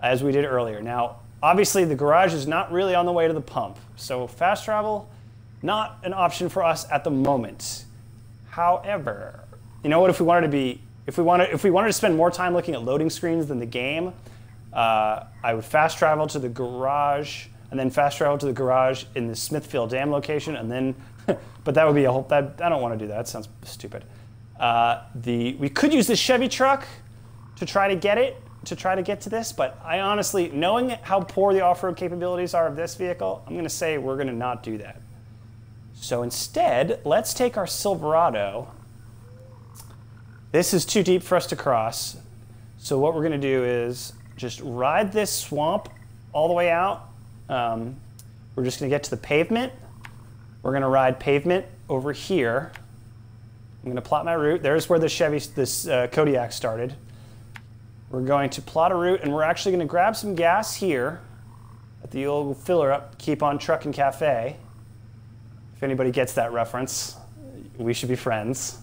as we did earlier. Now, obviously the garage is not really on the way to the pump, so fast travel, not an option for us at the moment. However, you know what, if we wanted to spend more time looking at loading screens than the game, I would fast travel to the garage and then fast travel to the garage in the Smithfield Dam location, and then, but that would be a whole, I don't want to do that, that sounds stupid. We could use the Chevy truck to try to get to this, but I honestly, knowing how poor the off-road capabilities are of this vehicle, I'm gonna say we're gonna not do that. So instead, let's take our Silverado. This is too deep for us to cross. So what we're gonna do is just ride this swamp all the way out. We're just gonna get to the pavement. We're gonna ride pavement over here. I'm gonna plot my route. There's where this Kodiak started. We're going to plot a route, and we're actually gonna grab some gas here at the old filler up, Keep On Truckin' Cafe. If anybody gets that reference, we should be friends.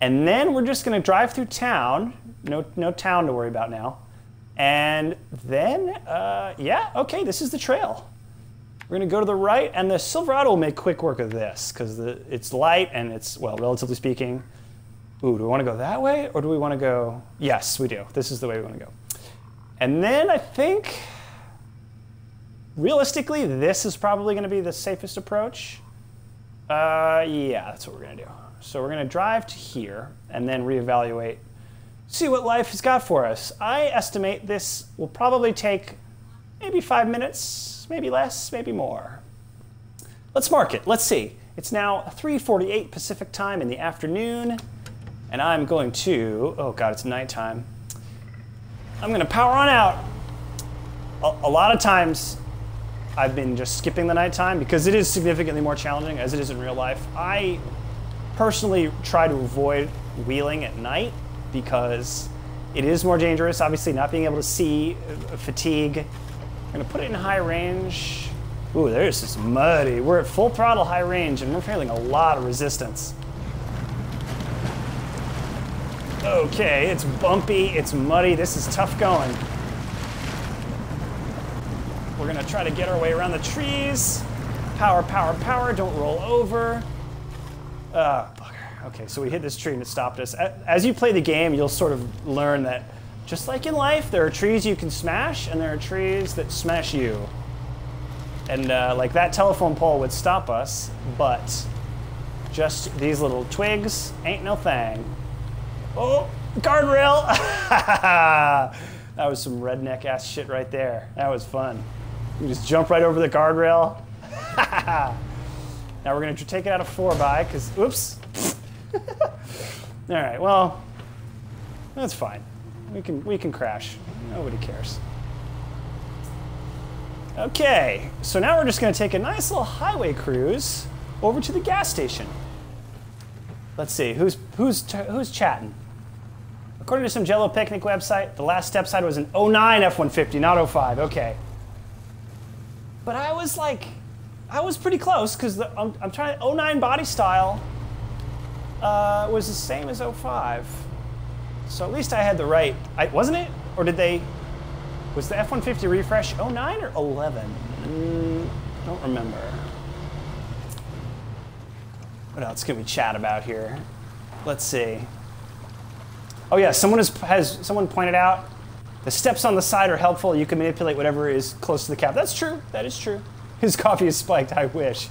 And then we're just gonna drive through town. No town to worry about now. And then, yeah, okay, this is the trail. We're gonna go to the right, and the Silverado will make quick work of this because it's light and it's, well, relatively speaking. Ooh, do we wanna go that way or do we wanna go? Yes, we do. This is the way we wanna go. And then I think, realistically, this is probably gonna be the safest approach. Yeah, that's what we're gonna do. So we're gonna drive to here and then reevaluate, see what life has got for us. I estimate this will probably take maybe 5 minutes, maybe less, maybe more. Let's mark it, let's see. It's now 3:48 Pacific time in the afternoon, and I'm going to, oh God, it's nighttime. I'm gonna power on out. A lot of times I've been just skipping the nighttime because it is significantly more challenging as it is in real life. I personally try to avoid wheeling at night because it is more dangerous, obviously not being able to see, fatigue. I'm gonna put it in high range. Ooh, there's this muddy. We're at full throttle high range and we're feeling a lot of resistance. Okay, it's bumpy, it's muddy, this is tough going. We're gonna try to get our way around the trees. Power, power, power, don't roll over. Bugger. Okay, so we hit this tree and it stopped us. As you play the game, you'll sort of learn that just like in life, there are trees you can smash and there are trees that smash you. And like that telephone pole would stop us, but just these little twigs ain't no thing. Oh, guardrail! That was some redneck ass shit right there. That was fun. You just jump right over the guardrail. Now we're gonna take it out of 4x, because, oops. All right, well, that's fine. We can crash. Nobody cares. Okay, so now we're just going to take a nice little highway cruise over to the gas station. Let's see, who's chatting? According to some Jalopnik website, the last step side was an 09 F-150, not 05. Okay. But I was pretty close because I'm trying. 09 body style was the same as 05. So at least I had the right. Wasn't it? Or did they? Was the F-150 refresh 09 or 11? Don't remember. What else can we chat about here? Let's see. Oh yeah, someone pointed out the steps on the side are helpful. You can manipulate whatever is close to the cab. That's true. That is true. His coffee is spiked. I wish.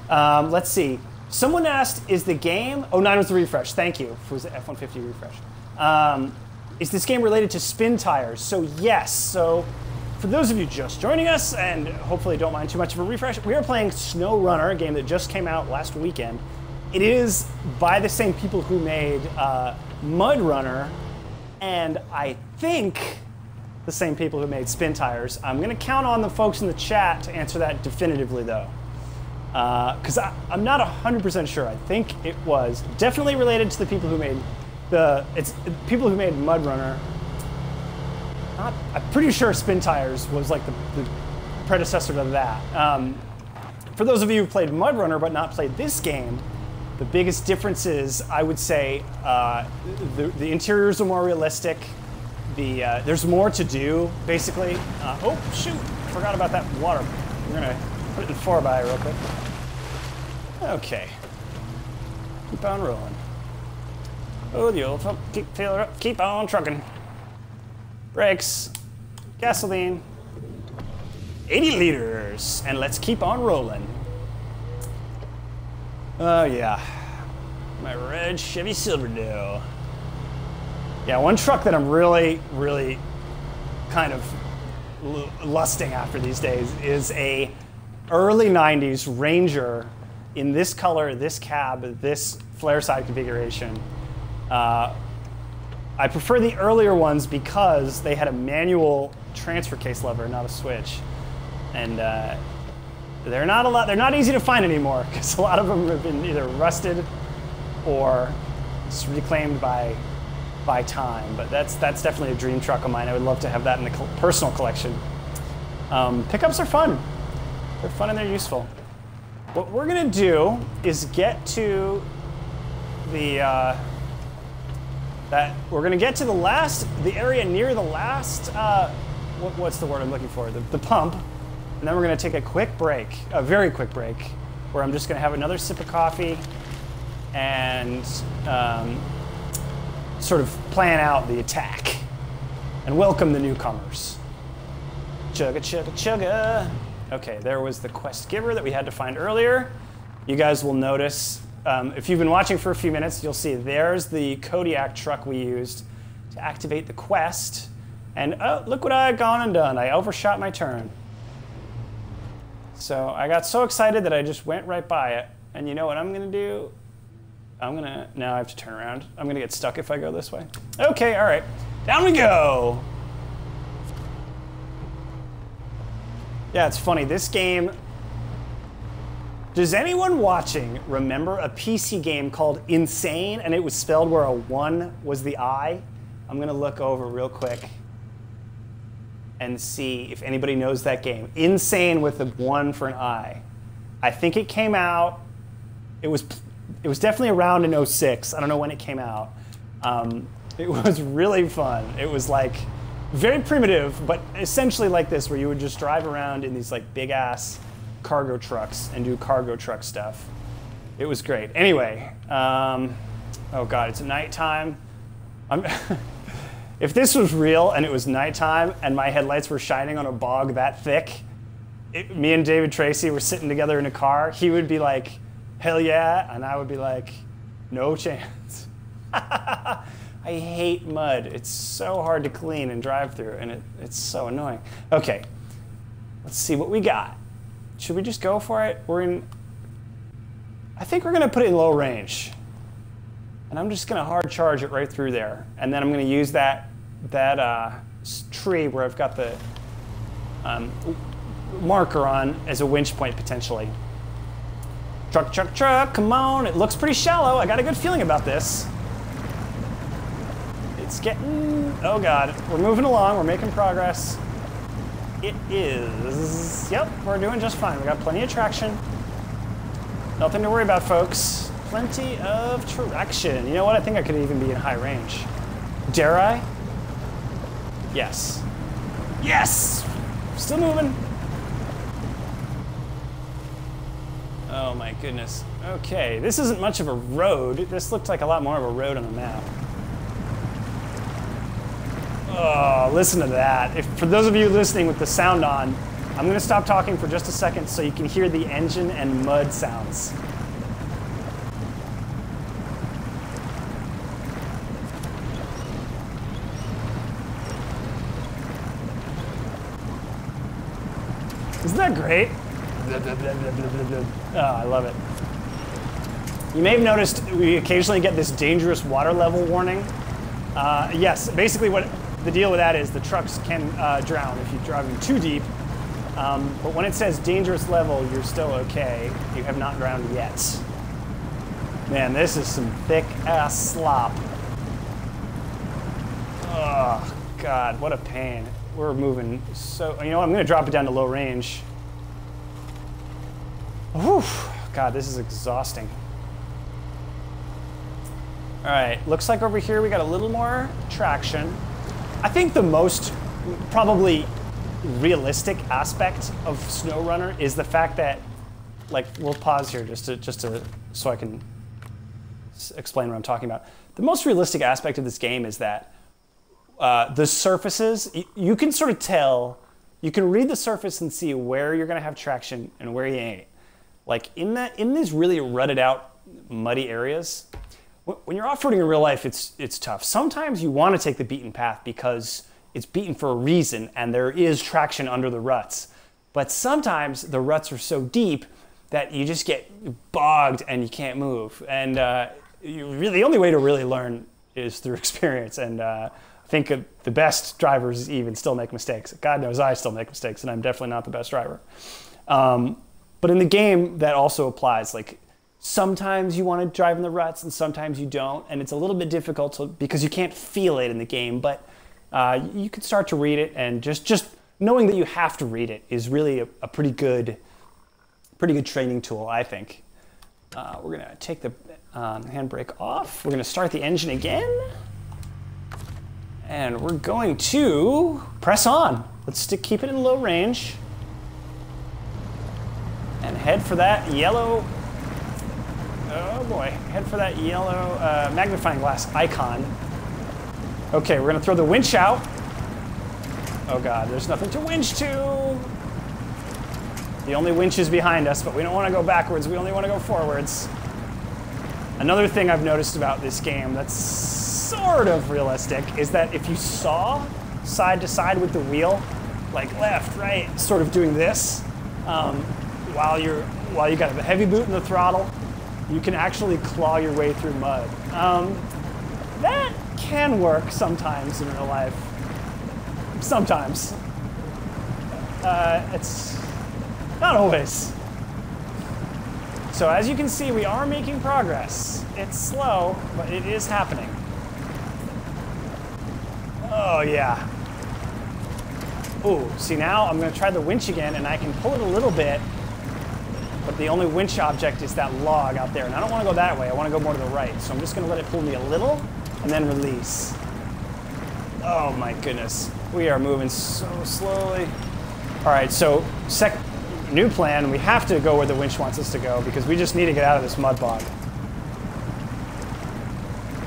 Let's see. Someone asked, is the game... 09 was the refresh. Thank you. It was the F-150 refresh. Is this game related to spin tires? So yes. So for those of you just joining us, and hopefully don't mind too much of a refresh, we are playing SnowRunner, a game that just came out last weekend. It is by the same people who made Mud Runner, and I think the same people who made spin tires. I'm going to count on the folks in the chat to answer that definitively, though, because I'm not 100% sure. I think it was definitely related to the people who made people who made Mud Runner. I'm pretty sure spin tires was like the predecessor to that. For those of you who played Mud Runner but not played this game, the biggest difference is, I would say, the interiors are more realistic. There's more to do, basically. Oh, shoot, forgot about that water. We're gonna put it in 4x real quick. Okay, keep on rolling. Oh, the old failure up, keep on trucking. Brakes, gasoline, 80 liters, and let's keep on rolling. Oh yeah, my red Chevy Silverdale. Yeah, one truck that I'm really, really kind of lusting after these days is a early 90s Ranger in this color, this cab, this flare side configuration. I prefer the earlier ones because they had a manual transfer case lever, not a switch. And they're not easy to find anymore because a lot of them have been either rusted or just reclaimed by time. But that's definitely a dream truck of mine. I would love to have that in the personal collection. Pickups are fun. They're fun and they're useful. What we're gonna do is get to the we're gonna get to the area near the last what's the word I'm looking for? The pump. And then we're going to take a quick break, a very quick break, where I'm just going to have another sip of coffee and sort of plan out the attack and welcome the newcomers. Chugga, chugga, chugga. Okay, there was the quest giver that we had to find earlier. You guys will notice, if you've been watching for a few minutes, you'll see there's the Kodiak truck we used to activate the quest. And oh, look what I've gone and done. I overshot my turn. So I got so excited that I just went right by it. And you know what I'm gonna do? Now I have to turn around. I'm gonna get stuck if I go this way. Okay, all right, down we go. Yeah, it's funny, this game, does anyone watching remember a PC game called Insane and it was spelled where a 1 was the I? I'm gonna look over real quick and see if anybody knows that game. Insane with the 1 for an I. I think it came out, it was definitely around in 06. I don't know when it came out. It was really fun. It was like very primitive, but essentially like this, where you would just drive around in these like big ass cargo trucks and do cargo truck stuff. It was great. Anyway, oh God, it's nighttime. If this was real and it was nighttime and my headlights were shining on a bog that thick, me and David Tracy were sitting together in a car, he would be like, hell yeah, and I would be like, no chance. I hate mud. It's so hard to clean and drive through, and it's so annoying. Okay, let's see what we got. Should we just go for it? I think we're gonna put it in low range. And I'm just going to hard charge it right through there. And then I'm going to use that tree where I've got the marker on as a winch point potentially. Truck, truck, truck, come on. It looks pretty shallow. I got a good feeling about this. It's getting, oh God, we're moving along. We're making progress. It is, yep, we're doing just fine. We got plenty of traction. Nothing to worry about, folks. Plenty of traction. You know what? I think I could even be in high range. Dare I? Yes. Yes! Still moving. Oh my goodness. Okay, this isn't much of a road. This looked like a lot more of a road on the map. Oh, listen to that. For those of you listening with the sound on, I'm going to stop talking for just a second so you can hear the engine and mud sounds. Isn't that great? Oh, I love it. You may have noticed we occasionally get this dangerous water level warning. Yes, basically what the deal with that is the trucks can drown if you're driving too deep. But when it says dangerous level, you're still okay. You have not drowned yet. Man, this is some thick ass slop. Oh, God, what a pain. We're moving so, you know what, I'm gonna drop it down to low range. Whew, God, this is exhausting. All right, looks like over here we got a little more traction. I think the most probably realistic aspect of SnowRunner is the fact that, like, we'll pause here just to so I can explain what I'm talking about. The most realistic aspect of this game is that the surfaces, you can sort of tell, you can read the surface and see where you're going to have traction and where you ain't. Like in these really rutted out, muddy areas, when you're off-roading in real life, it's tough. Sometimes you want to take the beaten path because it's beaten for a reason and there is traction under the ruts. But sometimes the ruts are so deep that you just get bogged and you can't move. And the only way to really learn is through experience. And I think the best drivers even still make mistakes. God knows I still make mistakes, and I'm definitely not the best driver. But in the game, that also applies. Like, sometimes you want to drive in the ruts, and sometimes you don't, and it's a little bit difficult because you can't feel it in the game. But you can start to read it, and just knowing that you have to read it is really a pretty good training tool, I think. We're gonna take the handbrake off. We're gonna start the engine again. And we're going to press on. Let's keep it in low range. And head for that yellow, oh boy, head for that yellow magnifying glass icon. Okay, we're gonna throw the winch out. Oh God, there's nothing to winch to. The only winch is behind us, but we don't wanna go backwards, we only wanna go forwards. Another thing I've noticed about this game that's sort of realistic is that if you saw side to side with the wheel, like left, right, sort of doing this, while you got a heavy boot in the throttle, you can actually claw your way through mud. That can work sometimes in real life. Sometimes. It's not always. So as you can see, we are making progress. It's slow, but it is happening. Oh yeah. Ooh, see now I'm gonna try the winch again and I can pull it a little bit, but the only winch object is that log out there. And I don't wanna go that way, I wanna go more to the right. So I'm just gonna let it pull me a little and then release. Oh my goodness, we are moving so slowly. All right, so new plan, we have to go where the winch wants us to go because we just need to get out of this mud bog.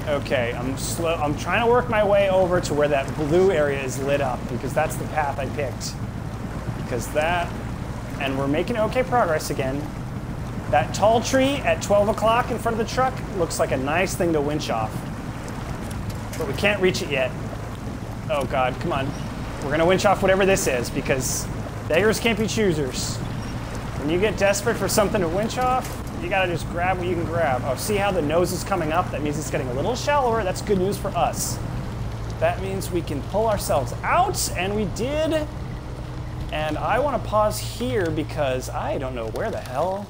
Okay, I'm trying to work my way over to where that blue area is lit up because that's the path I picked. And we're making okay progress again. That tall tree at 12 o'clock in front of the truck looks like a nice thing to winch off. But we can't reach it yet. Oh God, come on. We're gonna winch off whatever this is because beggars can't be choosers. When you get desperate for something to winch off, You gotta just grab what you can grab. Oh, see how the nose is coming up? That means it's getting a little shallower. That's good news for us. That means we can pull ourselves out, and we did. And I want to pause here because I don't know where the hell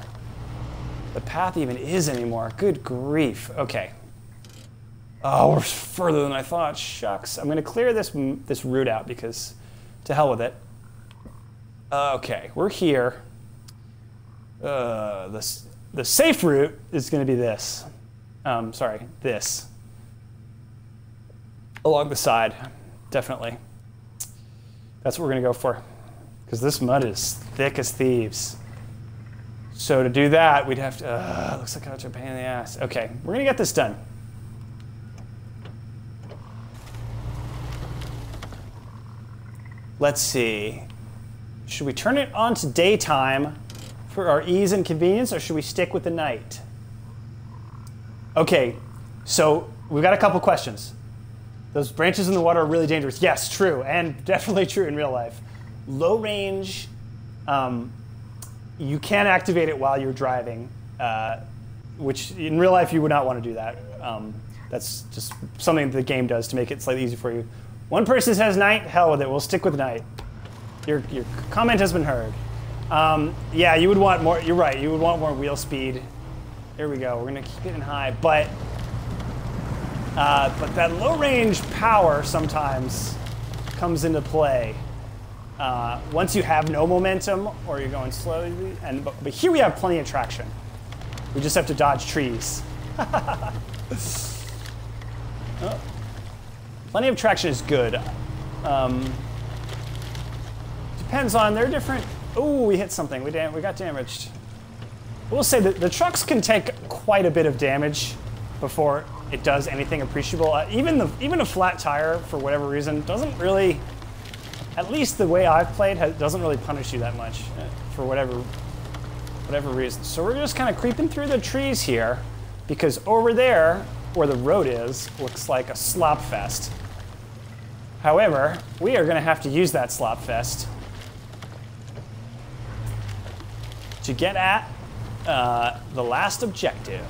the path even is anymore. Good grief. Okay. Oh, we're further than I thought. Shucks. I'm going to clear this route out because to hell with it. Okay, we're here. The safe route is going to be this. Sorry, this. Along the side, definitely. That's what we're going to go for. Because this mud is thick as thieves. So to do that, we'd have to... looks like such a pain in the ass. Okay, we're going to get this done. Let's see. Should we turn it on to daytime for our ease and convenience, or should we stick with the night? Okay, so we've got a couple questions. Those branches in the water are really dangerous. Yes, true, and definitely true in real life. Low range, you can activate it while you're driving, which in real life you would not want to do that. That's just something the game does to make it slightly easier for you. One person says night, hell with it, we'll stick with night. Your comment has been heard. Yeah, you would want more, you're right, you would want more wheel speed. There we go, we're gonna keep it in high, but that low range power sometimes comes into play. Once you have no momentum or you're going slowly, but here we have plenty of traction. We just have to dodge trees. Oh. Plenty of traction is good. Depends on, they're different. Oh, we hit something, we got damaged. We'll say that the trucks can take quite a bit of damage before it does anything appreciable. Even a flat tire, for whatever reason, doesn't really, at least the way I've played, doesn't really punish you that much for whatever reason. So we're just kind of creeping through the trees here because over there, where the road is, looks like a slop fest. However, we are going to have to use that slop fest to get at the last objective.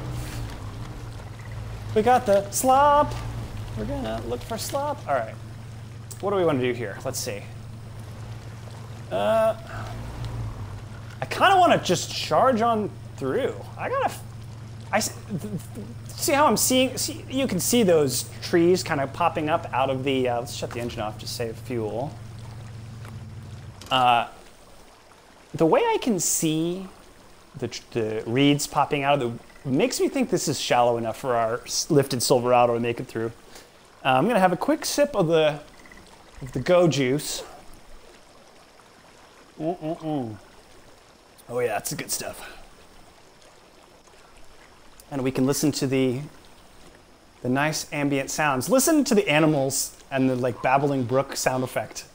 We got the slop. We're going to look for slop. All right. What do we want to do here? Let's see. I kind of want to just charge on through. See how I'm seeing, you can see those trees kind of popping up out of the, let's shut the engine off to save fuel. The way I can see the reeds popping out of the, makes me think this is shallow enough for our lifted Silverado to make it through. I'm gonna have a quick sip of the Go juice. Oh yeah, that's the good stuff. And we can listen to the nice ambient sounds. Listen to the animals and the like babbling brook sound effect.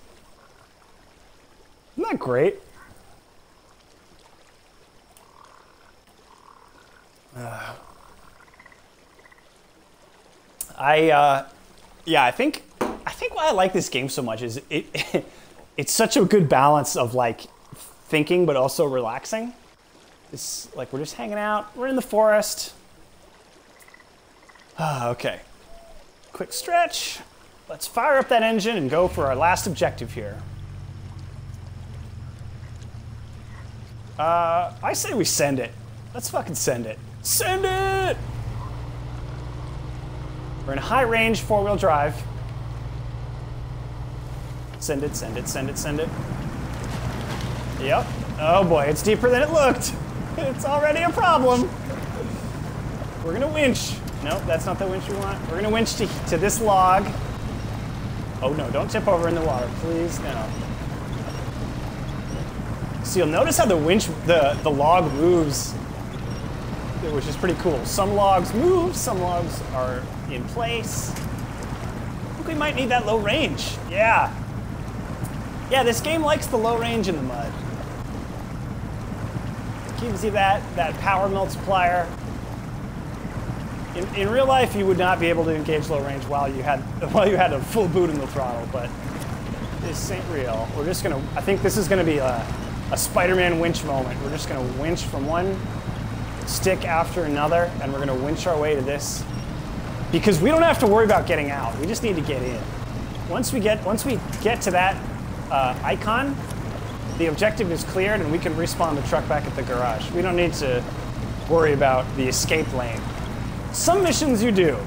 Isn't that great? Yeah, I think why I like this game so much is it's such a good balance of like thinking but also relaxing. It's like we're just hanging out, we're in the forest. Okay, quick stretch. Let's fire up that engine and go for our last objective here. I say we send it. Let's fucking send it. Send it! We're in high range, 4-wheel drive. Send it, send it, send it, send it. Yep. Oh boy, it's deeper than it looked. It's already a problem. We're gonna winch. Nope, that's not the winch we want. We're gonna winch to this log. Oh no, don't tip over in the water, please, no. So you'll notice how the winch, the log moves, which is pretty cool. Some logs move, some logs are in place. I think we might need that low range. Yeah. Yeah, this game likes the low range in the mud. It gives you that power multiplier. In real life, you would not be able to engage low range while you had a full boot in the throttle, but this ain't real. We're just gonna, I think this is gonna be a Spider-Man winch moment. We're just gonna winch from one stick after another, and we're gonna winch our way to this because we don't have to worry about getting out. We just need to get in. Once we get to that icon, the objective is cleared, and we can respawn the truck back at the garage. We don't need to worry about the escape lane. Some missions you do,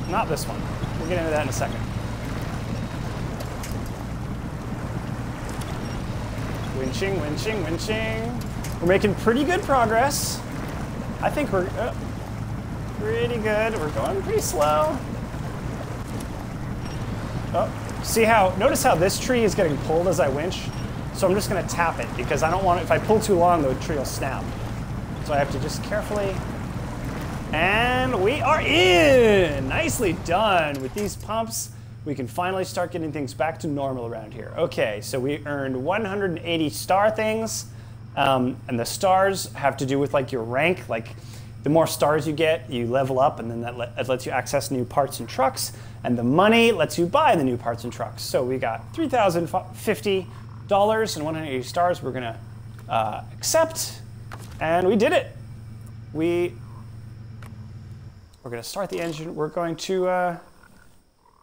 not this one. We'll get into that in a second. Winching, winching, winching. We're making pretty good progress. I think we're pretty good. We're going pretty slow. Oh, notice how this tree is getting pulled as I winch? So I'm just gonna tap it because I don't want it, if I pull too long, the tree will snap. So I have to just carefully, and we are in! Nicely done. With these pumps, we can finally start getting things back to normal around here. Okay, so we earned 180 star things, and the stars have to do with like your rank. Like the more stars you get, you level up, and then that lets you access new parts and trucks, and the money lets you buy the new parts and trucks. So we got $3,050 and 180 stars. We're gonna accept, and we did it. We're gonna start the engine. We're going to,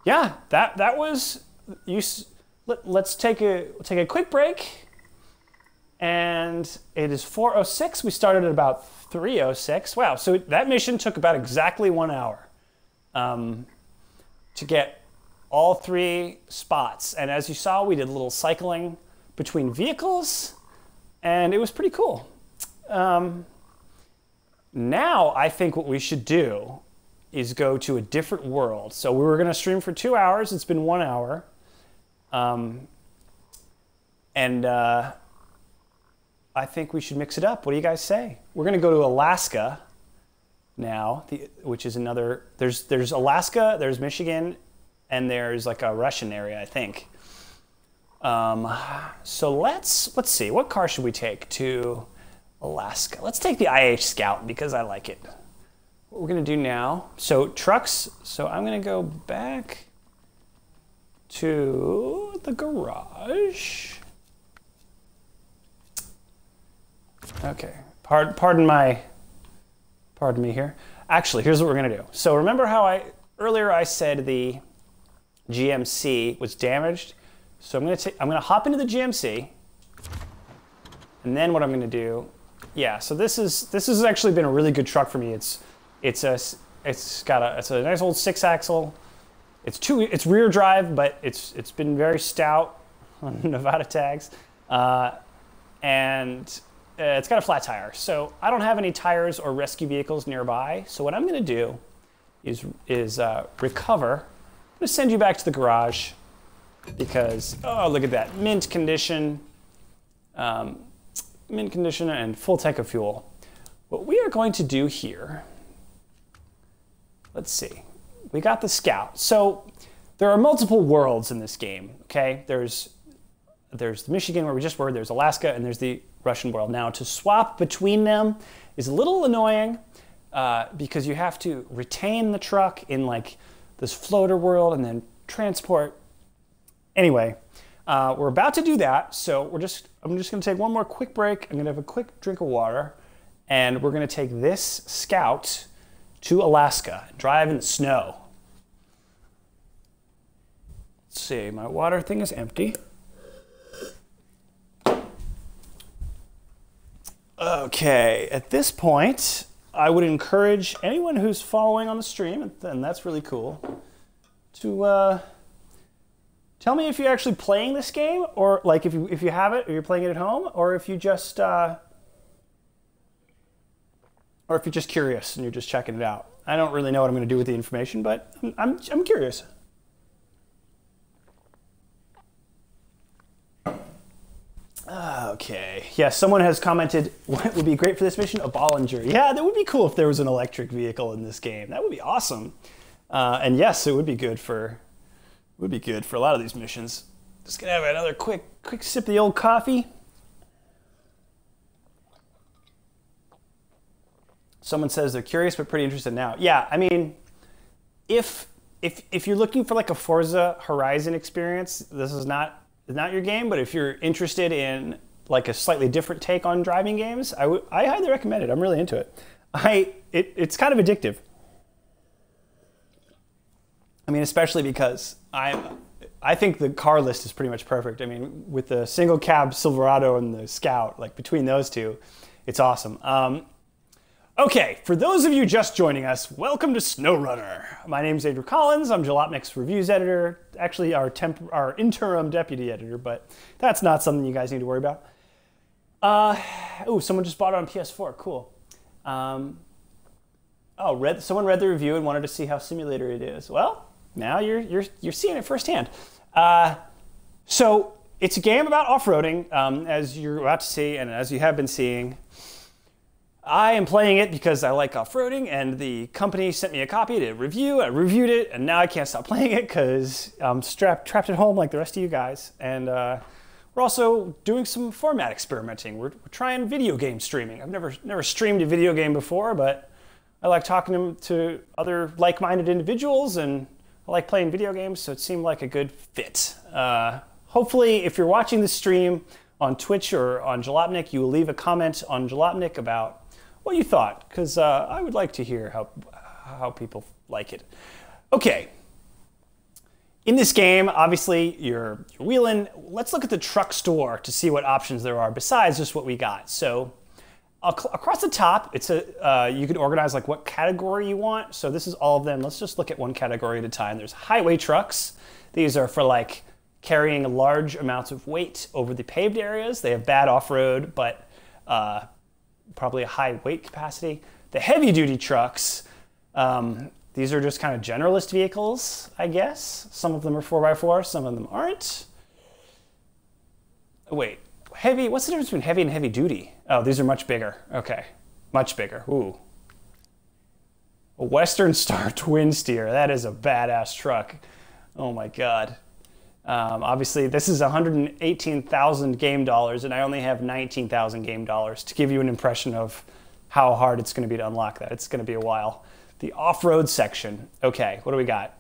yeah, that was, let's take a quick break. And it is 4:06. We started at about 3:06. Wow, so that mission took about exactly 1 hour to get all 3 spots. And as you saw, we did a little cycling between vehicles, and it was pretty cool. Now I think what we should do is go to a different world. So we were gonna stream for 2 hours. It's been 1 hour. I think we should mix it up. What do you guys say? We're gonna go to Alaska now, which is another, there's Alaska, there's Michigan, and there's like a Russian area, I think. So let's see, what car should we take to Alaska? Let's take the IH Scout because I like it. What we're gonna do now, so trucks, so I'm gonna go back to the garage. Okay, pardon me here. Actually, here's what we're gonna do. So remember how earlier I said the GMC was damaged? So I'm gonna hop into the GMC, and then what I'm gonna do, yeah. So this has actually been a really good truck for me. It's a nice old 6-axle. It's rear drive, but it's been very stout on Nevada tags, and it's got a flat tire. So I don't have any tires or rescue vehicles nearby. So what I'm gonna do is recover. I'm gonna send you back to the garage because, oh, look at that, mint condition and full tank of fuel. What we are going to do here, let's see, we got the Scout. So there are multiple worlds in this game, okay? There's the Michigan where we just were, there's Alaska, and there's the Russian world. Now to swap between them is a little annoying because you have to retain the truck in like this floater world and then transport. Anyway, we're about to do that, so I'm just gonna take one more quick break. I'm gonna have a quick drink of water, and we're gonna take this Scout to Alaska, drive in the snow. Let's see, my water thing is empty. Okay, at this point, I would encourage anyone who's following on the stream, and that's really cool, to tell me if you're actually playing this game, or like if you have it, or you're playing it at home, or if you just or if you're just curious and you're just checking it out. I don't really know what I'm going to do with the information, but I'm curious. Okay. Yeah, someone has commented, what would be great for this mission? A Bollinger. Yeah, that would be cool if there was an electric vehicle in this game. That would be awesome. And yes, it would be good for a lot of these missions. Just gonna have another quick sip of the old coffee. Someone says they're curious but pretty interested now. Yeah, I mean, if you're looking for like a Forza Horizon experience, this is not your game. But if you're interested in like a slightly different take on driving games, I highly recommend it. I'm really into it. It's kind of addictive. I mean, especially because I think the car list is pretty much perfect. I mean, with the single cab Silverado and the Scout, like between those two, it's awesome. Okay, for those of you just joining us, welcome to SnowRunner. My name's Andrew Collins. I'm Jalopnik's reviews editor, actually our interim deputy editor, but that's not something you guys need to worry about. Oh, someone just bought it on PS4. Cool. Someone read the review and wanted to see how simulator it is. Well, now you're seeing it firsthand. So it's a game about off-roading, as you're about to see and as you have been seeing. I am playing it because I like off-roading, and the company sent me a copy to review. I reviewed it, and now I can't stop playing it because I'm trapped at home like the rest of you guys. And we're also doing some format experimenting. We're trying video game streaming. I've never streamed a video game before, but I like talking to other like-minded individuals, and I like playing video games, so it seemed like a good fit. Hopefully, if you're watching the stream on Twitch or on Jalopnik, you will leave a comment on Jalopnik about what you thought, because I would like to hear how people like it. Okay. In this game, obviously, you're wheeling. Let's look at the truck store to see what options there are besides just what we got. So across the top, it's you can organize like what category you want. So this is all of them. Let's just look at one category at a time. There's highway trucks. These are for like carrying large amounts of weight over the paved areas. They have bad off-road, but probably a high weight capacity. The heavy-duty trucks, these are just kind of generalist vehicles, I guess. Some of them are 4x4, some of them aren't. Wait, heavy, what's the difference between heavy and heavy-duty? Oh, these are much bigger. Okay, much bigger. Ooh. A Western Star Twin Steer, that is a badass truck. Oh my God. Obviously, this is 118,000 game dollars, and I only have 19,000 game dollars to give you an impression of how hard it's going to be to unlock that. It's going to be a while. The off-road section. Okay, what do we got?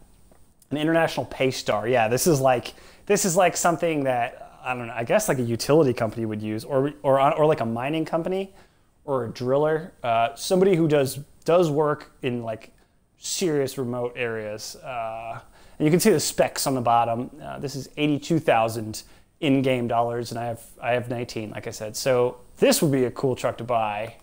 An International Pace Star. Yeah, this is like something that, I don't know, I guess like a utility company would use, or like a mining company, or a driller. Somebody who does work in like serious remote areas. And you can see the specs on the bottom. This is 82,000 in-game dollars, and I have 19, like I said. So this would be a cool truck to buy.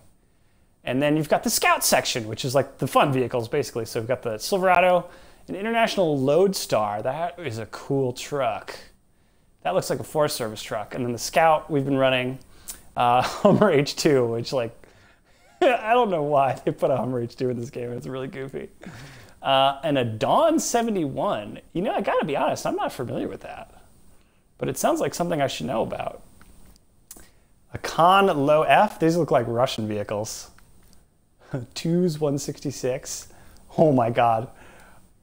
And then you've got the Scout section, which is like the fun vehicles, basically. So we've got the Silverado, an International Lodestar. That is a cool truck. That looks like a Forest Service truck. And then the Scout, we've been running Hummer H2, which like, I don't know why they put a Hummer H2 in this game. It's really goofy. And a Dawn 71. You know, I gotta be honest, I'm not familiar with that. But it sounds like something I should know about. A Con Low F. These look like Russian vehicles. Tuz 166. Oh my God.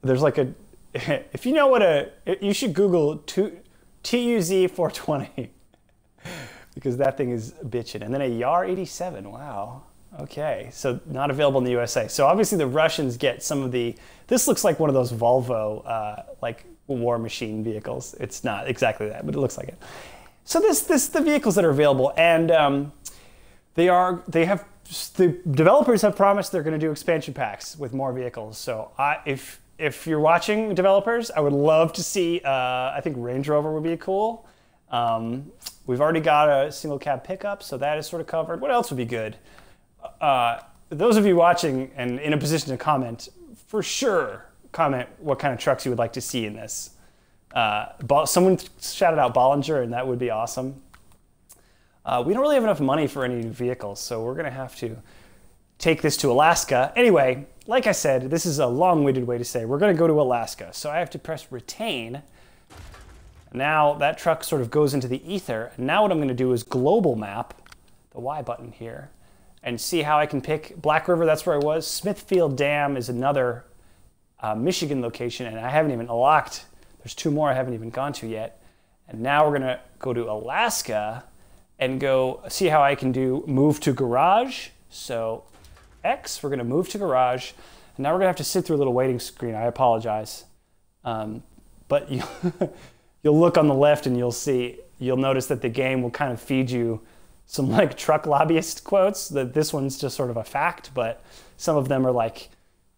There's like a, if you know what you should Google TUZ 420. Because that thing is bitchin'. And then a Yar 87, wow. Okay, so not available in the USA. So obviously the Russians get some of the, this looks like one of those Volvo, like war machine vehicles. It's not exactly that, but it looks like it. So the vehicles that are available, and the developers have promised they're gonna do expansion packs with more vehicles. So if you're watching developers, I would love to see, I think Range Rover would be cool. We've already got a single cab pickup, so that is sort of covered. What else would be good? Those of you watching and in a position to comment, for sure, comment what kind of trucks you would like to see in this. Someone shouted out Bollinger, and that would be awesome. We don't really have enough money for any new vehicles, so we're going to have to take this to Alaska. Anyway, like I said, this is a long-winded way to say we're going to go to Alaska. So I have to press retain. Now that truck sort of goes into the ether. And now what I'm going to do is global map, the Y button here, and see how I can pick Black River. That's where I was. Smithfield Dam is another Michigan location, and I haven't even unlocked. There's two more I haven't even gone to yet. And now we're going to go to Alaska and go see how I can do move to garage. So X, we're going to move to garage. And now we're going to have to sit through a little waiting screen. I apologize. But you'll look on the left and you'll notice that the game will kind of feed you some like truck lobbyist quotes. That this one's just sort of a fact, but some of them are like,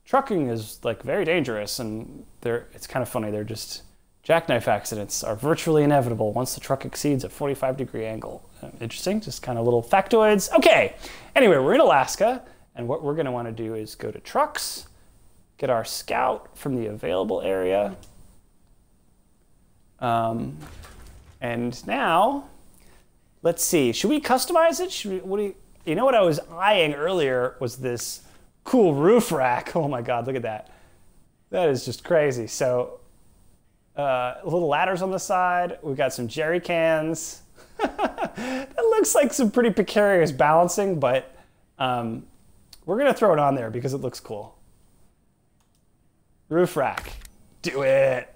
trucking is like very dangerous, and it's kind of funny. They're just jackknife accidents are virtually inevitable once the truck exceeds a 45-degree angle. Interesting, just kind of little factoids. Okay, anyway, we're in Alaska, and what we're going to want to do is go to trucks, get our scout from the available area, and now let's see. Should we customize it? You know what I was eyeing earlier was this cool roof rack. Oh my God, look at that. That is just crazy. So little ladders on the side. We've got some jerry cans. That looks like some pretty precarious balancing, but we're gonna throw it on there because it looks cool. Roof rack, do it.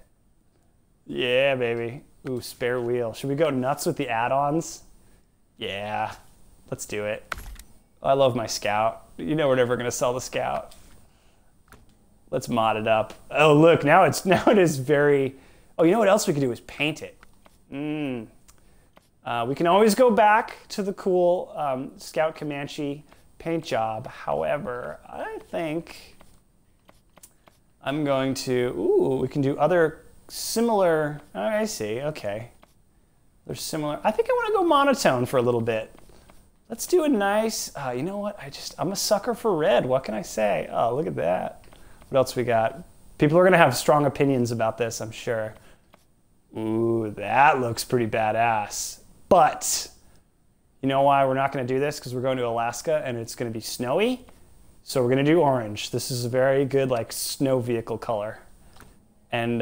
Yeah, baby. Ooh, spare wheel. Should we go nuts with the add-ons? Yeah, let's do it. I love my Scout. You know we're never gonna sell the Scout. Let's mod it up. Oh look, now it is very. Oh, you know what else we could do is paint it. We can always go back to the cool Scout Comanche paint job. However, I think I'm going to. Ooh, we can do other similar. Oh, I see. Okay, they're similar. I think I want to go monotone for a little bit. Let's do a nice. You know what? I'm a sucker for red. What can I say? Oh, look at that. What else we got? People are gonna have strong opinions about this, I'm sure. Ooh, that looks pretty badass. But you know why we're not gonna do this? Because we're going to Alaska and it's gonna be snowy. So we're gonna do orange. This is a very good like snow vehicle color. And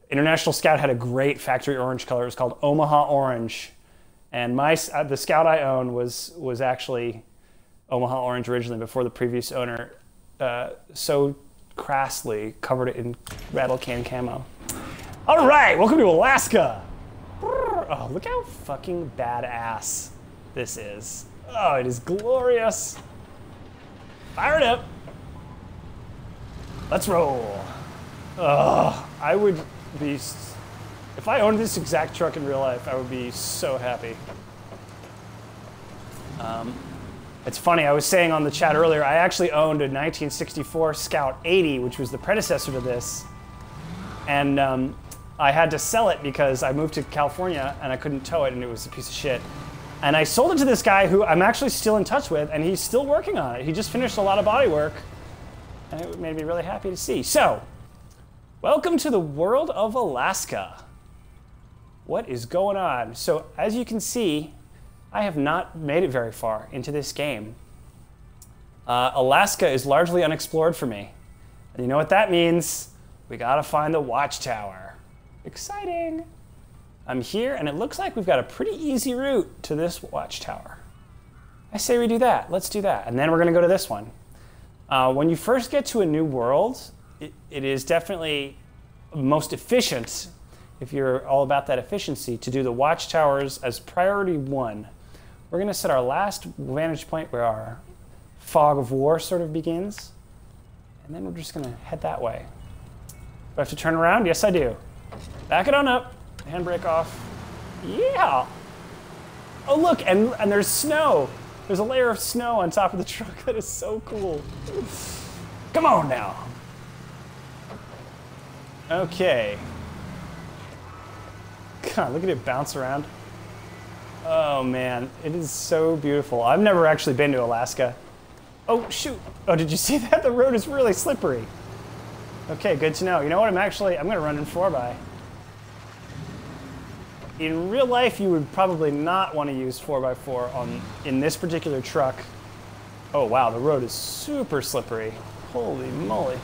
International Scout had a great factory orange color. It was called Omaha Orange. And the Scout I own was actually Omaha Orange originally before the previous owner so crassly covered it in rattle can camo. All right, welcome to Alaska. Oh, look how fucking badass this is. Oh, it is glorious. Fire it up. Let's roll. Oh, I would be, if I owned this exact truck in real life, I would be so happy. It's funny, I was saying on the chat earlier, I actually owned a 1964 Scout 80, which was the predecessor to this. And I had to sell it because I moved to California and I couldn't tow it and it was a piece of shit. And I sold it to this guy who I'm actually still in touch with and he's still working on it. He just finished a lot of body work and it made me really happy to see. So, welcome to the world of Alaska. What is going on? So, as you can see, I have not made it very far into this game. Alaska is largely unexplored for me. And you know what that means? We gotta find the watchtower. Exciting. I'm here and it looks like we've got a pretty easy route to this watchtower. I say we do that, let's do that. And then we're gonna go to this one. When you first get to a new world, it is definitely most efficient, if you're all about that efficiency, to do the watchtowers as priority 1. We're gonna set our last vantage point where our fog of war sort of begins. And then we're just gonna head that way. Do I have to turn around? Yes, I do. Back it on up. Handbrake off. Yeah! Oh look, and there's snow. There's a layer of snow on top of the truck. That is so cool. Come on now. Okay. God, look at it bounce around. Oh man, it is so beautiful. I've never actually been to Alaska. Oh shoot. Oh, did you see that? The road is really slippery. Okay, good to know. You know what? I'm gonna run in 4x. In real life, you would probably not want to use 4x4 in this particular truck. Oh wow, the road is super slippery. Holy moly.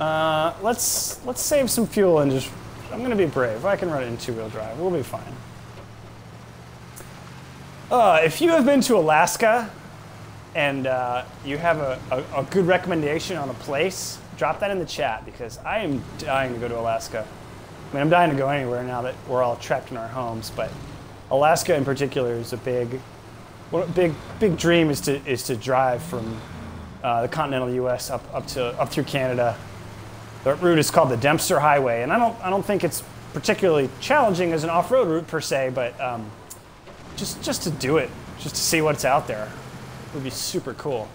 Let's save some fuel and just, I'm gonna be brave. I can run it in 2-wheel drive, we'll be fine. If you have been to Alaska and you have a good recommendation on a place, drop that in the chat because I am dying to go to Alaska. I mean, I'm dying to go anywhere now that we're all trapped in our homes, but Alaska in particular is a big dream is to drive from the continental U.S. up through Canada. The route is called the Dempster Highway, and I don't think it's particularly challenging as an off-road route per se, but just to do it, just to see what's out there would be super cool.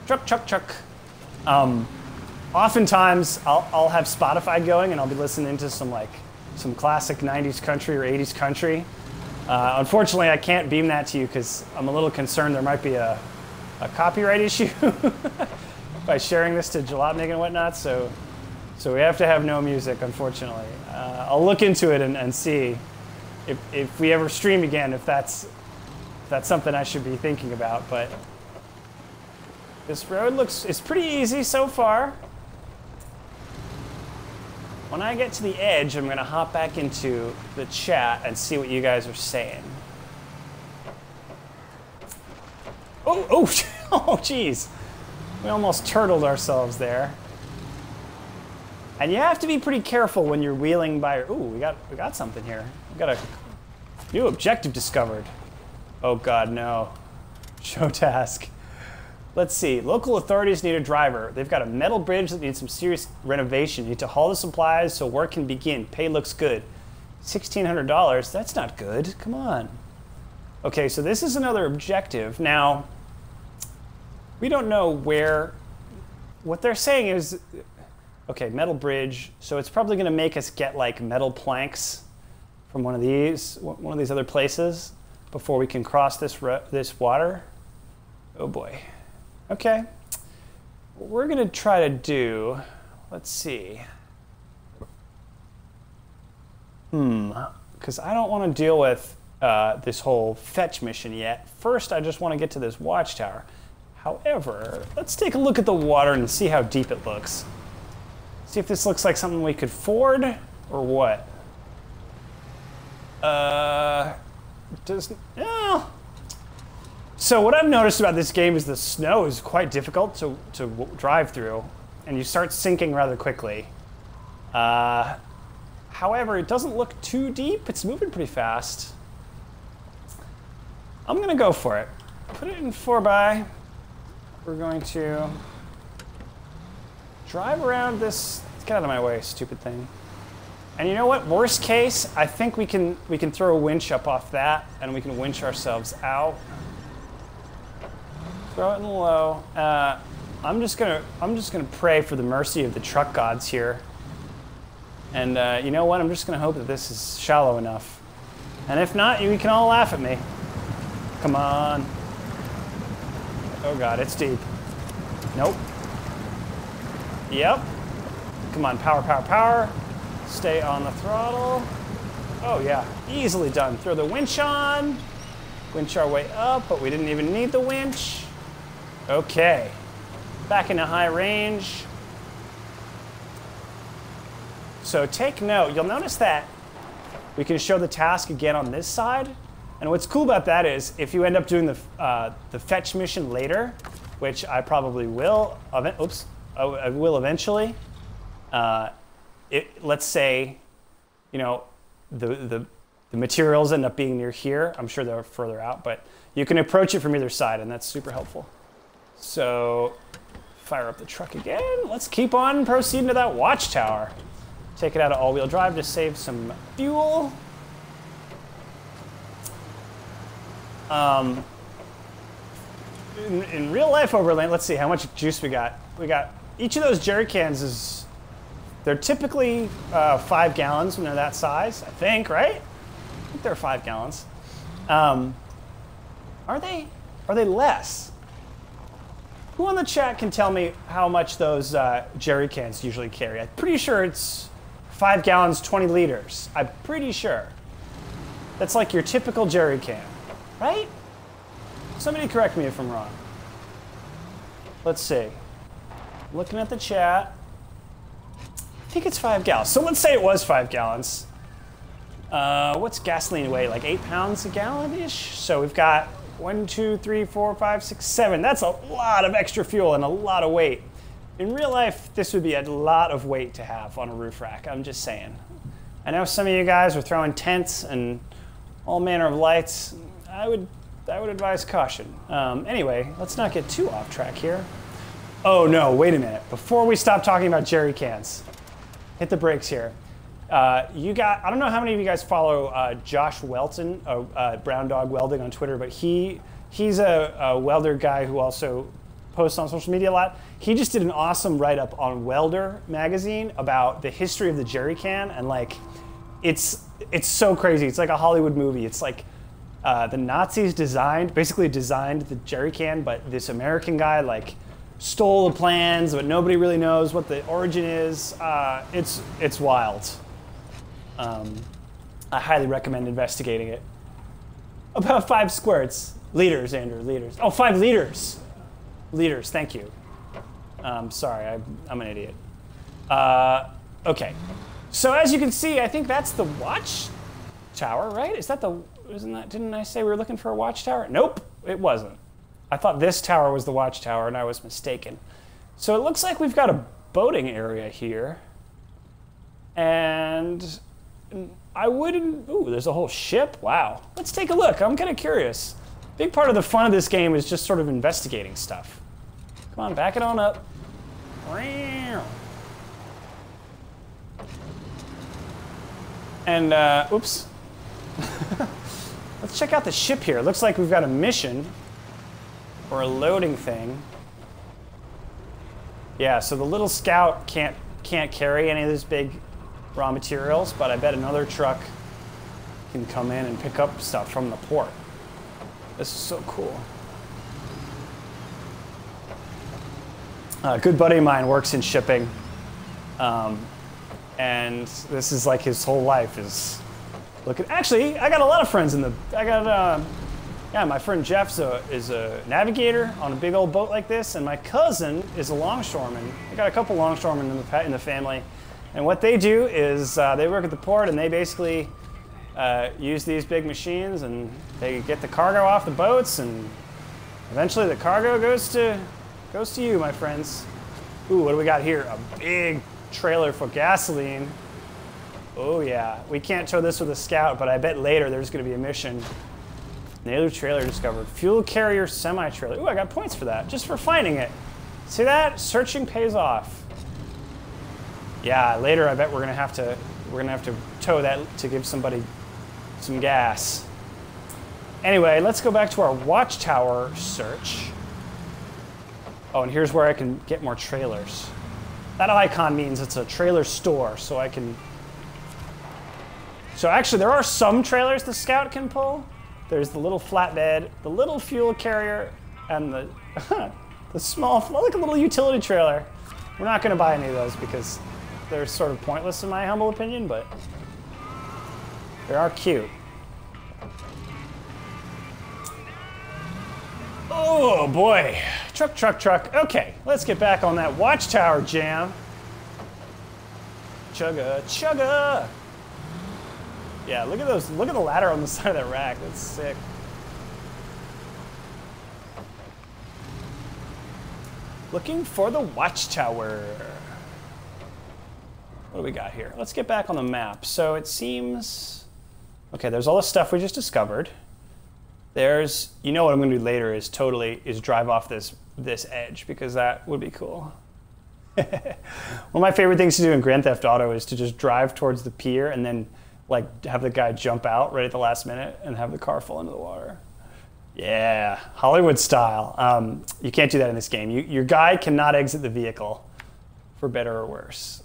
Truck, truck, truck. Oftentimes I'll have Spotify going and I'll be listening to some classic 90s country or 80s country. Unfortunately, I can't beam that to you because I'm a little concerned there might be a copyright issue by sharing this to Jalopnik and whatnot. So we have to have no music, unfortunately. I'll look into it and see if we ever stream again, if that's something I should be thinking about. But this road it's pretty easy so far. When I get to the edge, I'm going to hop back into the chat and see what you guys are saying. Oh, jeez. We almost turtled ourselves there. And you have to be pretty careful when you're wheeling by. Ooh, we got something here. We got a new objective discovered. Oh God, no. Show task. Let's see. Local authorities need a driver. They've got a metal bridge that needs some serious renovation. You need to haul the supplies so work can begin. Pay looks good. $1,600. That's not good. Come on. Okay, so this is another objective. Now, we don't know where. What they're saying is, okay, metal bridge. So it's probably going to make us get like metal planks from one of these other places before we can cross this water. Oh boy. Okay. What we're going to try to do, let's see. Because I don't want to deal with this whole fetch mission yet. First, I just want to get to this watchtower. However, let's take a look at the water and see how deep it looks. See if this looks like something we could ford or what. So what I've noticed about this game is the snow is quite difficult to drive through, and you start sinking rather quickly. However, it doesn't look too deep. It's moving pretty fast. I'm going to go for it. Put it in 4x. We're going to drive around this. Get out of my way, stupid thing. And you know what? Worst case, I think we can throw a winch up off that, and we can winch ourselves out. Throw it in low. I'm just gonna pray for the mercy of the truck gods here. And you know what? I'm just gonna hope that this is shallow enough. And if not, you can all laugh at me. Come on. Oh God, it's deep. Nope. Yep. Come on, power, power, power. Stay on the throttle. Oh yeah, easily done. Throw the winch on. Winch our way up, but we didn't even need the winch. Okay, back into high range. So take note, you'll notice that we can show the task again on this side. And what's cool about that is if you end up doing the fetch mission later, which I probably will, I will eventually. Let's say, you know, the materials end up being near here. I'm sure they're further out, but you can approach it from either side, and that's super helpful. So, fire up the truck again. Let's keep on proceeding to that watchtower. Take it out of all-wheel drive to save some fuel. In real life overland, let's see how much juice we got. We got each of those jerry cans they're typically 5 gallons when they're that size, I think, right? I think they're 5 gallons. Are they less? Who on the chat can tell me how much those jerry cans usually carry? I'm pretty sure it's 5 gallons, 20 liters. I'm pretty sure. That's like your typical jerry can, right? Somebody correct me if I'm wrong. Let's see. Looking at the chat. I think it's 5 gallons. So let's say it was 5 gallons. What's gasoline weigh? Like 8 pounds a gallon-ish? So we've got 1, 2, 3, 4, 5, 6, 7. That's a lot of extra fuel and a lot of weight. In real life, this would be a lot of weight to have on a roof rack. I'm just saying. I know some of you guys are throwing tents and all manner of lights. I would advise caution. Anyway, let's not get too off track here. Oh no, wait a minute. Before we stop talking about jerry cans, hit the brakes here. I don't know how many of you guys follow Josh Welton, Brown Dog Welding on Twitter, but he's a welder guy who also posts on social media a lot. He just did an awesome write-up on Welder magazine about the history of the jerry can, and like, it's so crazy. It's like a Hollywood movie. It's like the Nazis basically designed the jerry can, but this American guy like stole the plans, but nobody really knows what the origin is. It's wild. I highly recommend investigating it. About 5 squirts. Liters, Andrew, liters. Oh, 5 liters. Liters, thank you. Sorry, I'm an idiot. Okay. So as you can see, I think that's the watchtower, right? Didn't I say we were looking for a watchtower? Nope, it wasn't. I thought this tower was the watchtower and I was mistaken. So it looks like we've got a boating area here. And ooh, there's a whole ship? Wow. Let's take a look, I'm kind of curious. Big part of the fun of this game is just sort of investigating stuff. Come on, back it on up. And, oops. Let's check out the ship here. It looks like we've got a mission or a loading thing. Yeah, so the little scout can't carry any of these big raw materials, but I bet another truck can come in and pick up stuff from the port. This is so cool. A good buddy of mine works in shipping, and this is like his whole life is looking. Actually, I got a lot of friends in the. Yeah, my friend Jeff is a navigator on a big old boat like this, and my cousin is a longshoreman. I got a couple longshoremen in the family, and what they do is they work at the port, and they basically use these big machines, and they get the cargo off the boats, and eventually the cargo goes to you, my friends. Ooh, what do we got here? A big trailer for gasoline. Oh yeah, we can't tow this with a scout, but I bet later there's going to be a mission. Native trailer discovered. Fuel carrier semi-trailer. Ooh, I got points for that, just for finding it. See that? Searching pays off. Yeah, later I bet we're gonna have to tow that to give somebody some gas. Anyway, let's go back to our watchtower search. Oh, and here's where I can get more trailers. That icon means it's a trailer store, so I can. So actually, there are some trailers the scout can pull. There's the little flatbed, the little fuel carrier, and the small, like a little utility trailer. We're not going to buy any of those because they're sort of pointless in my humble opinion, but they are cute. Oh boy, truck. Okay, let's get back on that watchtower jam. Chugga. Yeah, look at those. Look at the ladder on the side of that rack. That's sick. Looking for the watchtower. What do we got here? Let's get back on the map. So it seems, okay, there's all the stuff we just discovered. There's, you know what I'm going to do later is drive off this edge, because that would be cool. One of my favorite things to do in Grand Theft Auto is to just drive towards the pier and then like have the guy jump out right at the last minute and have the car fall into the water. Yeah, Hollywood style. You can't do that in this game. Your guy cannot exit the vehicle, for better or worse.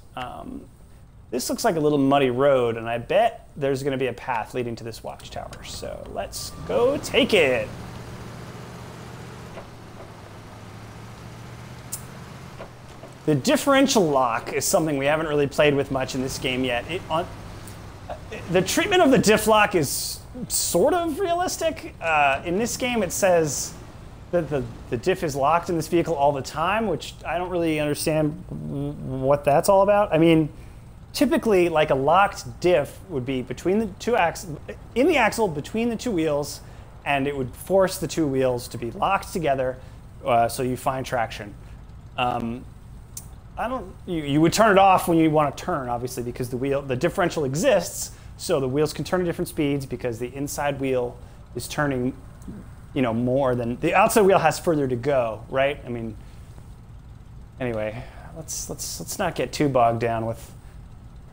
This looks like a little muddy road, and I bet there's going to be a path leading to this watchtower. So let's go take it. The differential lock is something we haven't really played with much in this game yet. The treatment of the diff lock is sort of realistic. In this game, it says that the diff is locked in this vehicle all the time, which I don't really understand what that's all about. I mean, typically, like a locked diff would be between the two axles, in the axle between the two wheels, and it would force the two wheels to be locked together, so you find traction. You would turn it off when you want to turn, obviously, because the differential exists, so the wheels can turn at different speeds because the inside wheel is turning, more than the outside wheel has further to go, right? I mean, anyway, let's not get too bogged down with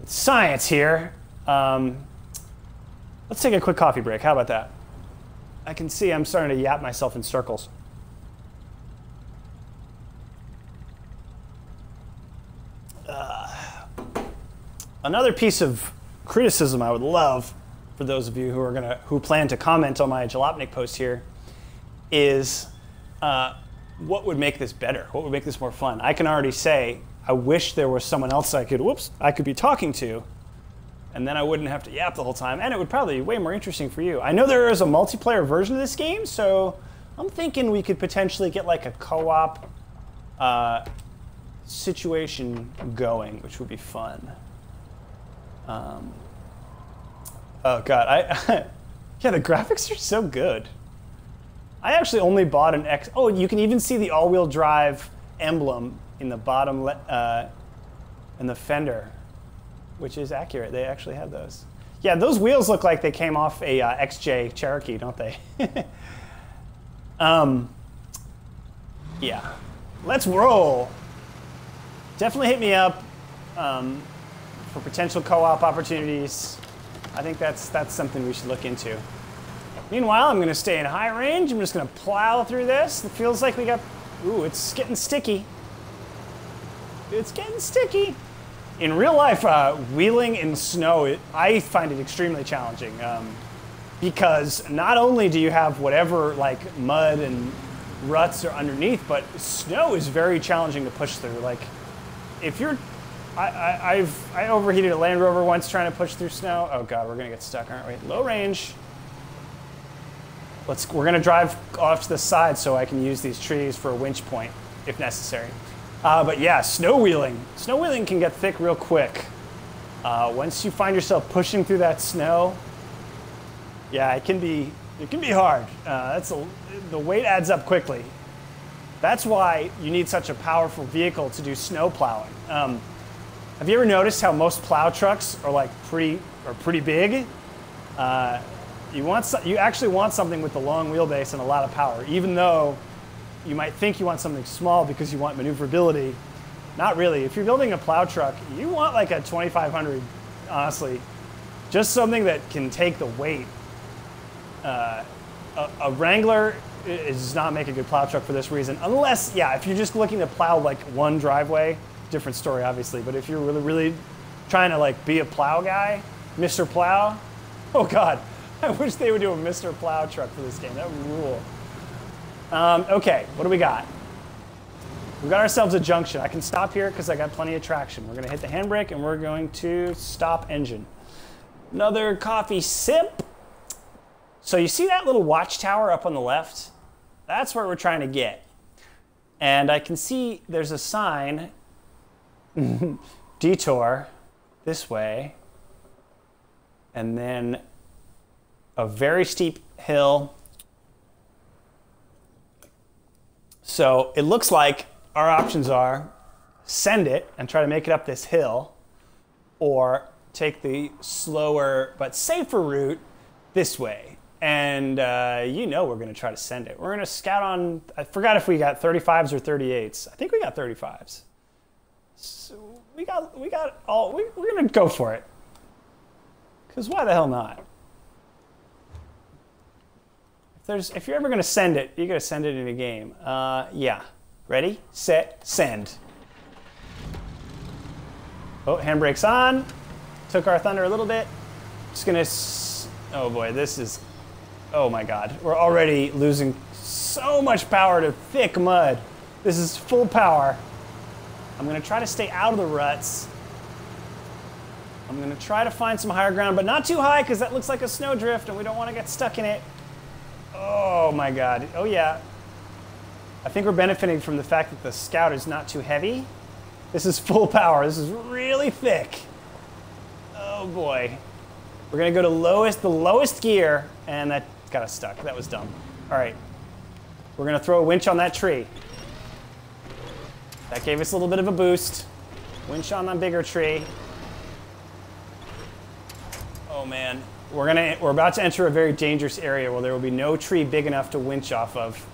science here. Let's take a quick coffee break. How about that? I can see I'm starting to yap myself in circles. Another piece of criticism I would love for those of you who plan to comment on my Jalopnik post here is what would make this better? What would make this more fun? I can already say I wish there was someone else I could be talking to, and then I wouldn't have to yap the whole time, and it would probably be way more interesting for you. I know there is a multiplayer version of this game, so I'm thinking we could potentially get like a co-op situation going, which would be fun. Oh god, yeah, the graphics are so good. I actually only bought an X. Oh, you can even see the all-wheel drive emblem in the bottom in the fender, which is accurate. They actually have those. Yeah, those wheels look like they came off a XJ Cherokee, don't they? Yeah, let's roll. Definitely hit me up for potential co-op opportunities. I think that's something we should look into. Meanwhile, I'm going to stay in high range. I'm just going to plow through this. It feels like we got... Ooh, it's getting sticky. It's getting sticky. In real life, wheeling in snow, I find it extremely challenging. Because not only do you have whatever like mud and ruts are underneath, but snow is very challenging to push through. Like, if you're... I overheated a Land Rover once trying to push through snow. Oh god, we're going to get stuck, aren't we? Low range. We're going to drive off to the side so I can use these trees for a winch point, if necessary. But yeah, snow wheeling. Snow wheeling can get thick real quick. Once you find yourself pushing through that snow, yeah, it can be hard. The weight adds up quickly. That's why you need such a powerful vehicle to do snow plowing. Have you ever noticed how most plow trucks are like pretty big? You actually want something with a long wheelbase and a lot of power, even though you might think you want something small because you want maneuverability. Not really. If you're building a plow truck, you want like a 2500, honestly. Just something that can take the weight. A Wrangler does not make a good plow truck for this reason, unless, yeah, if you're just looking to plow like one driveway, different story obviously, but if you're really trying to like be a plow guy, Mr. Plow, oh god. I wish they would do a Mr. Plow truck for this game. That would rule. Okay, what do we got? We've got ourselves a junction. I can stop here because I got plenty of traction. We're going to hit the handbrake and we're going to stop engine. Another coffee sip. So you see that little watchtower up on the left? That's where we're trying to get. And I can see there's a sign, detour this way, and then a very steep hill. So it looks like our options are send it and try to make it up this hill, or take the slower but safer route this way. And you know we're going to try to send it. We're going to scout on, I forgot if we got 35s or 38s. I think we got 35s. So we're going to go for it. Because why the hell not? If you're ever going to send it, you're going to send it in a game. Yeah. Ready, set, send. Oh, handbrake's on. Took our thunder a little bit. Just going to... Oh boy, this is... Oh my god. We're already losing so much power to thick mud. This is full power. I'm going to try to stay out of the ruts. I'm going to try to find some higher ground, but not too high because that looks like a snowdrift and we don't want to get stuck in it. Oh my god. Oh yeah. I think we're benefiting from the fact that the Scout is not too heavy. This is full power. This is really thick. Oh boy. We're going to go to the lowest gear, and that got us stuck. That was dumb. All right. We're going to throw a winch on that tree. That gave us a little bit of a boost. Winch on the bigger tree. Oh man. We're about to enter a very dangerous area where there will be no tree big enough to winch off of.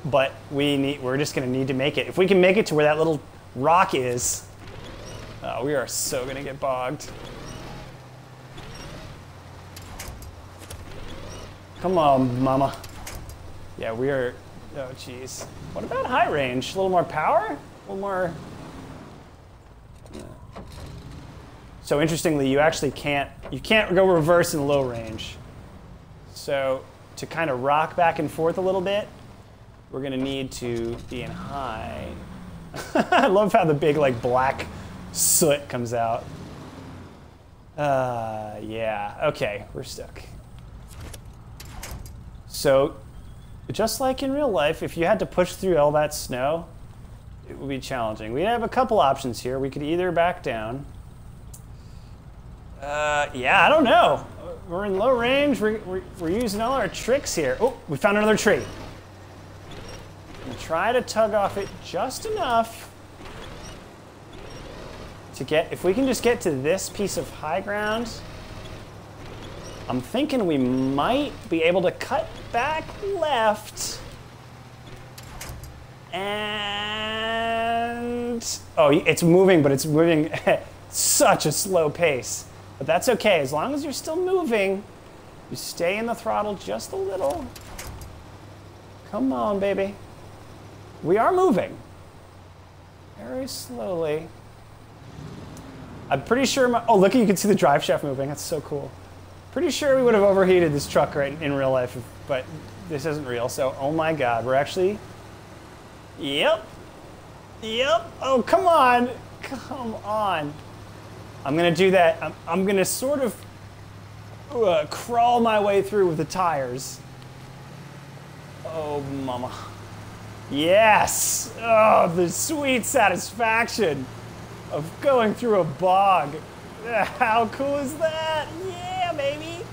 But we're just going to need to make it. If we can make it to where that little rock is, Oh, we are so gonna get bogged. Come on, mama. Yeah, we are, oh geez. What about high range? A little more power? A little more... So interestingly, you actually can't go reverse in low range. So to kind of rock back and forth a little bit, we're gonna need to be in high. I love how the big like black soot comes out. Yeah, okay, we're stuck. So just like in real life, if you had to push through all that snow, it would be challenging. We have a couple options here. We could either back down. Yeah, I don't know. We're in low range. We're using all our tricks here. Oh, we found another tree. And try to tug off it just enough to get, if we can just get to this piece of high ground, I'm thinking we might be able to cut back left. And, oh, it's moving, but it's moving at such a slow pace. But that's okay, as long as you're still moving, you stay in the throttle just a little. Come on, baby. We are moving. Very slowly. I'm pretty sure oh, look, you can see the drive shaft moving. That's so cool. Pretty sure we would have overheated this truck right in real life, but this isn't real, so oh my God, we're actually, yep. Oh, come on. I'm gonna do that. I'm gonna sort of crawl my way through with the tires. Oh, mama. Yes! Oh, the sweet satisfaction of going through a bog. How cool is that? Yeah, baby!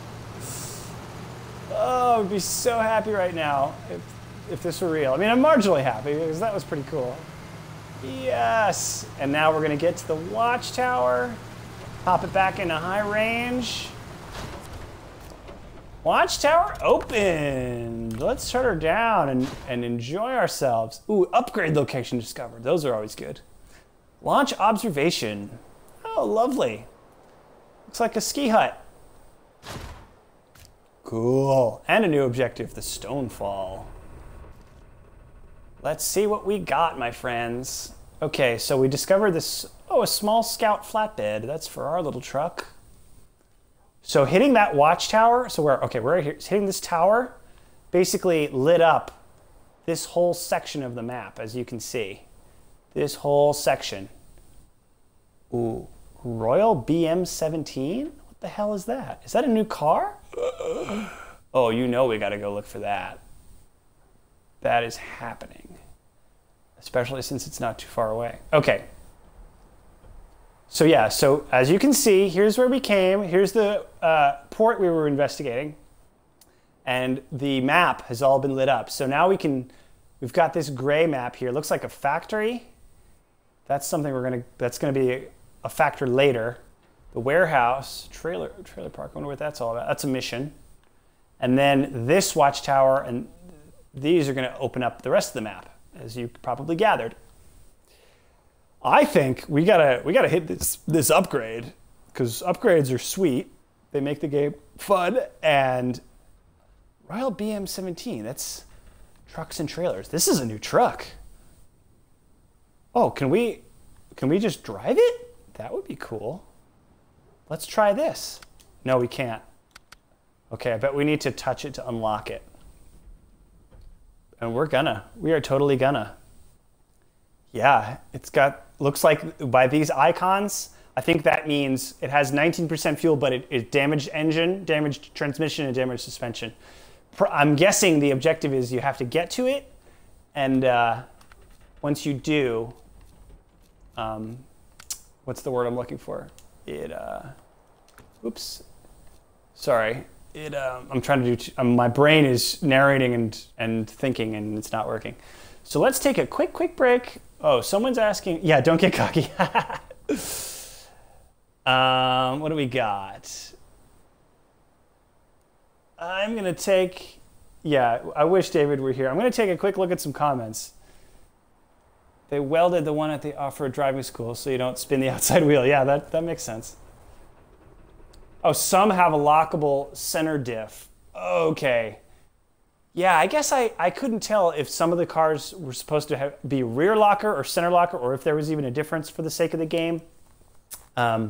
Oh, I'd be so happy right now if this were real. I mean, I'm marginally happy because that was pretty cool. Yes! And now we're gonna get to the watchtower. Pop it back into high range. Watchtower opened. Let's shut her down and enjoy ourselves. Ooh, upgrade location discovered. Those are always good. Launch observation. Oh, lovely. Looks like a ski hut. Cool. And a new objective, the Stonefall. Let's see what we got, my friends. Okay, so we discovered this, oh, a small scout flatbed. That's for our little truck. So hitting that watchtower, so we're right here. Hitting this tower basically lit up this whole section of the map, as you can see. This whole section. Ooh, Royal BM17? What the hell is that? Is that a new car? Oh, you know we gotta go look for that. That is happening. Especially since it's not too far away. Okay. So yeah, so as you can see, here's where we came. Here's the port we were investigating. And the map has all been lit up. So now we've got this gray map here. It looks like a factory. That's something that's gonna be a factor later. The warehouse, trailer park, I wonder what that's all about. That's a mission. And then this watchtower, and these are gonna open up the rest of the map, as you probably gathered. I think we gotta hit this upgrade, because upgrades are sweet. They make the game fun. And Royal BM17, that's trucks and trailers. This is a new truck. Oh, can we just drive it? That would be cool. Let's try this. No, we can't. Okay, I bet we need to touch it to unlock it. And we are totally gonna. Yeah, looks like by these icons, I think that means it has 19% fuel, but it damaged engine, damaged transmission, and damaged suspension. I'm guessing the objective is you have to get to it, and once you do, what's the word I'm looking for? Oops, sorry. I'm trying to do, my brain is narrating and thinking, and it's not working. So let's take a quick break. Oh, someone's asking, yeah, don't get cocky. What do we got? I'm gonna take, yeah, I wish David were here. I'm gonna take a quick look at some comments. They welded the one at the off-road driving school so you don't spin the outside wheel. Yeah, that makes sense. Oh, some have a lockable center diff. Okay. Yeah, I guess I couldn't tell if some of the cars were supposed to be rear locker or center locker, or if there was even a difference for the sake of the game. I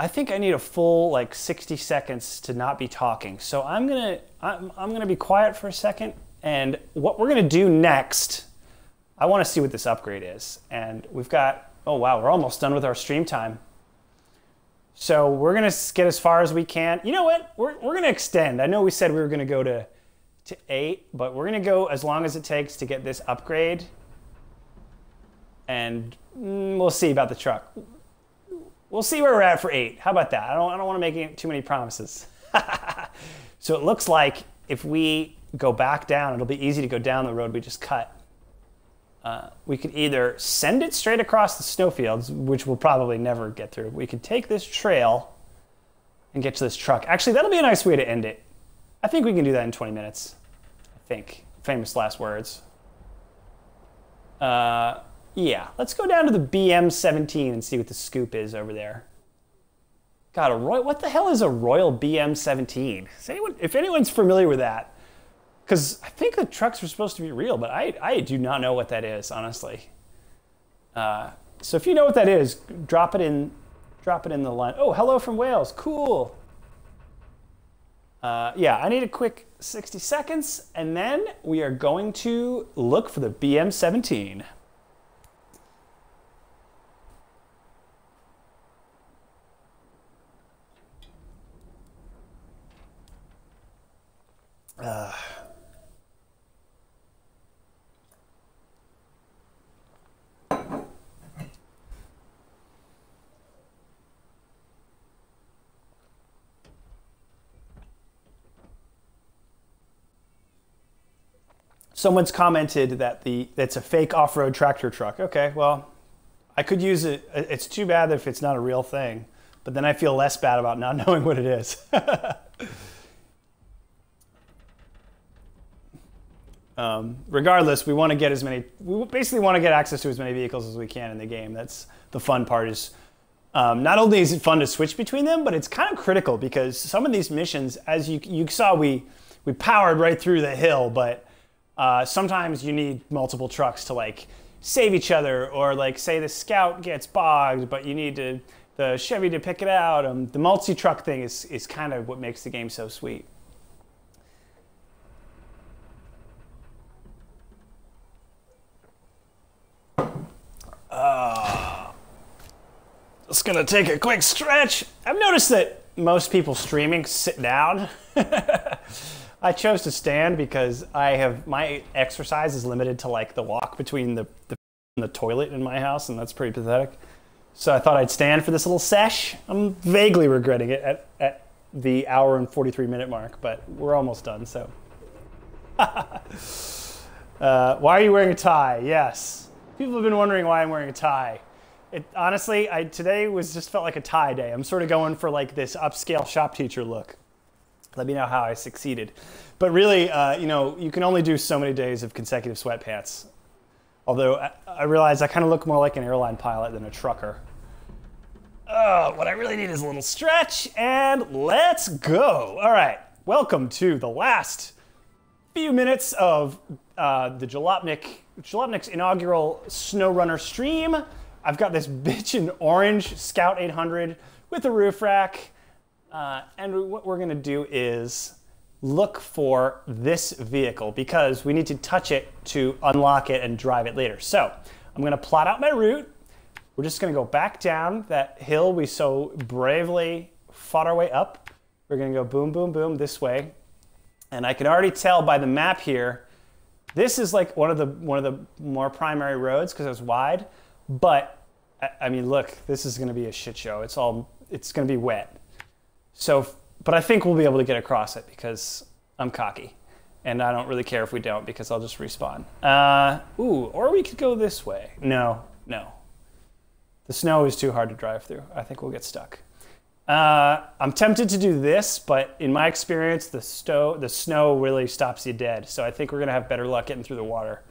think I need a full like 60 seconds to not be talking. So I'm gonna be quiet for a second, and what we're gonna do next, I want to see what this upgrade is. And we've got, oh wow, we're almost done with our stream time. So we're gonna get as far as we can. You know what? We're gonna extend. I know we said we were gonna go to 8, but we're gonna go as long as it takes to get this upgrade. And we'll see about the truck. We'll see where we're at for 8. How about that? I don't want to make too many promises. So it looks like if we go back down, it'll be easy to go down the road we just cut. We could either send it straight across the snowfields, which we'll probably never get through. We could take this trail and get to this truck. Actually, that'll be a nice way to end it. I think we can do that in 20 minutes. I think. Famous last words. Yeah, let's go down to the BM17 and see what the scoop is over there. God, what the hell is a Royal BM17? If anyone's familiar with that, because I think the trucks were supposed to be real, but I do not know what that is, honestly. So if you know what that is, drop it in the line. Oh, hello from Wales, cool. Yeah, I need a quick 60 seconds, and then we are going to look for the BM17. Someone's commented that that's a fake off-road tractor truck. Okay, well, I could use it. It's too bad if it's not a real thing, but then I feel less bad about not knowing what it is. Regardless, we want to get we basically want to get access to as many vehicles as we can in the game. That's the fun part. Is not only is it fun to switch between them, but it's kind of critical because some of these missions, as you saw, we powered right through the hill, but sometimes you need multiple trucks to like save each other, or like say the scout gets bogged, but you need the Chevy to pick it out. The multi-truck thing is kind of what makes the game so sweet. Just gonna take a quick stretch. I've noticed that most people streaming sit down. I chose to stand because my exercise is limited to like the walk between the toilet in my house, and that's pretty pathetic. So I thought I'd stand for this little sesh. I'm vaguely regretting it at the hour and 43-minute mark, but we're almost done, so. Why are you wearing a tie? Yes. People have been wondering why I'm wearing a tie. Honestly, today felt like a tie day. I'm sort of going for like this upscale shop teacher look. Let me know how I succeeded. But really, you can only do so many days of consecutive sweatpants. Although I realize I kind of look more like an airline pilot than a trucker. What I really need is a little stretch, and let's go. All right, welcome to the last few minutes of the Jalopnik's inaugural SnowRunner stream. I've got this bitch in orange Scout 800 with a roof rack. And what we're going to do is look for this vehicle because we need to touch it to unlock it and drive it later. So I'm going to plot out my route. We're just going to go back down that hill we so bravely fought our way up. We're going to go boom, boom, boom this way. And I can already tell by the map here, this is like one of the more primary roads because it's wide. But I mean, look, this is going to be a shit show. It's going to be wet. So, but I think we'll be able to get across it because I'm cocky. And I don't really care if we don't because I'll just respawn. Or we could go this way. No. The snow is too hard to drive through. I think we'll get stuck. I'm tempted to do this, but in my experience, the snow really stops you dead. So I think we're going to have better luck getting through the water.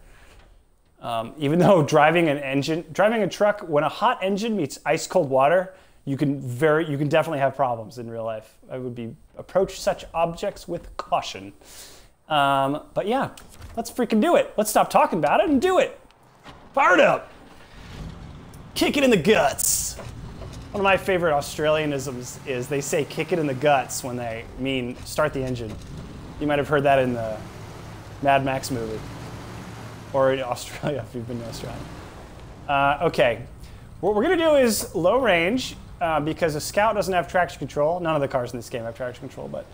Even though driving a truck, when a hot engine meets ice cold water, you can definitely have problems in real life. I would approach such objects with caution. But yeah, let's freaking do it. Let's stop talking about it and do it. Fire it up. Kick it in the guts. One of my favorite Australianisms is they say kick it in the guts when they mean start the engine. You might have heard that in the Mad Max movie. Or in Australia, if you've been to Australia. Okay, what we're gonna do is low range, because a Scout doesn't have traction control. None of the cars in this game have traction control, but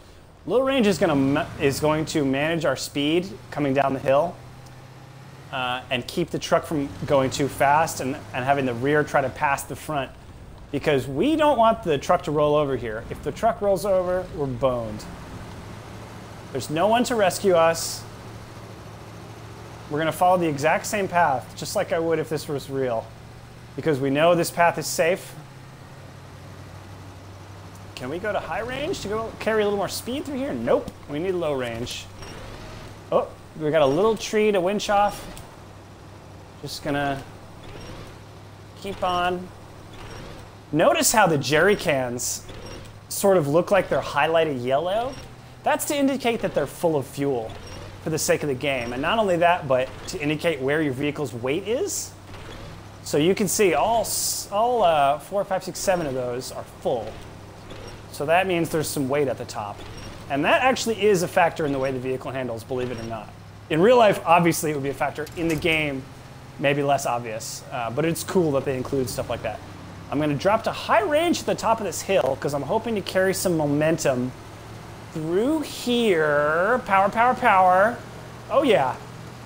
low range is going to manage our speed coming down the hill, and keep the truck from going too fast and having the rear try to pass the front, because we don't want the truck to roll over here. If the truck rolls over, we're boned. There's no one to rescue us. We're gonna follow the exact same path, just like I would if this was real, because we know this path is safe. Can we go to high range to go carry a little more speed through here? Nope, we need low range. Oh, we got a little tree to winch off. Just gonna keep on. Notice how the jerry cans sort of look like they're highlighted yellow. That's to indicate that they're full of fuel for the sake of the game. And not only that, but to indicate where your vehicle's weight is. So you can see all 4, 5, 6, 7 of those are full. So that means there's some weight at the top. And that actually is a factor in the way the vehicle handles, believe it or not. In real life, obviously, it would be a factor. In the game, maybe less obvious. But it's cool that they include stuff like that. I'm going to drop to high range at the top of this hill because I'm hoping to carry some momentum through here. Power, power, power. Oh, yeah.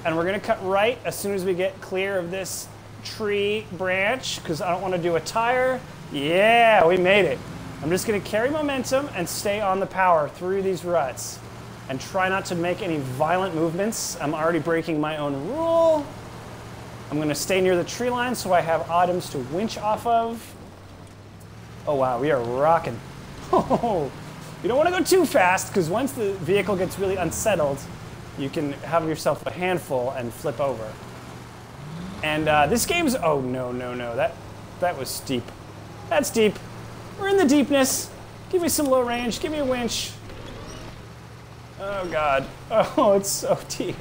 And we're going to cut right as soon as we get clear of this tree branch because I don't want to do a tire. Yeah, we made it. I'm just going to carry momentum and stay on the power through these ruts and try not to make any violent movements. I'm already breaking my own rule. I'm going to stay near the tree line so I have items to winch off of. Oh, wow, we are rocking. Oh, you don't want to go too fast because once the vehicle gets really unsettled, you can have yourself a handful and flip over. And this game's, oh, no, no, no, that was steep. That's deep. We're in the deepness. Give me some low range, give me a winch. Oh, God. Oh, it's so deep.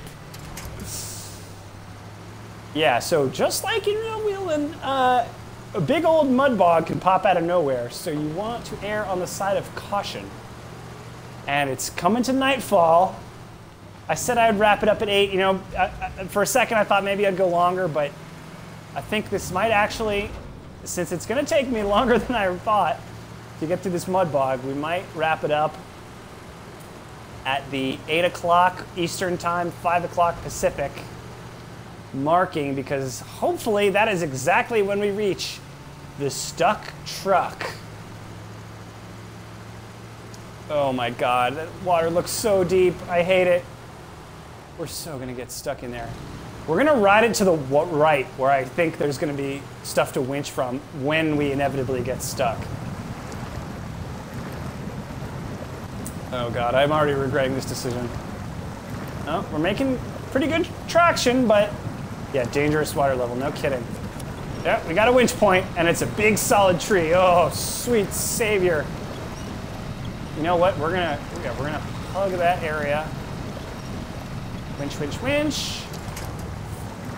Yeah, so just like in real wheeling, a big old mud bog can pop out of nowhere, so you want to err on the side of caution. And it's coming to nightfall. I said I would wrap it up at 8. You know, for a second I thought maybe I'd go longer, but I think this might actually, since it's going to take me longer than I thought to get through this mud bog, we might wrap it up at the 8 o'clock Eastern Time, 5 o'clock Pacific marking, because hopefully that is exactly when we reach the stuck truck. Oh my God, that water looks so deep. I hate it. We're so gonna get stuck in there. We're gonna ride it to the right, where I think there's gonna be stuff to winch from when we inevitably get stuck. Oh God, I'm already regretting this decision. Oh, we're making pretty good traction, but yeah, dangerous water level, no kidding. Yeah, we got a winch point, and it's a big solid tree. Oh, sweet savior. You know what? We're gonna hug that area. Winch, winch, winch.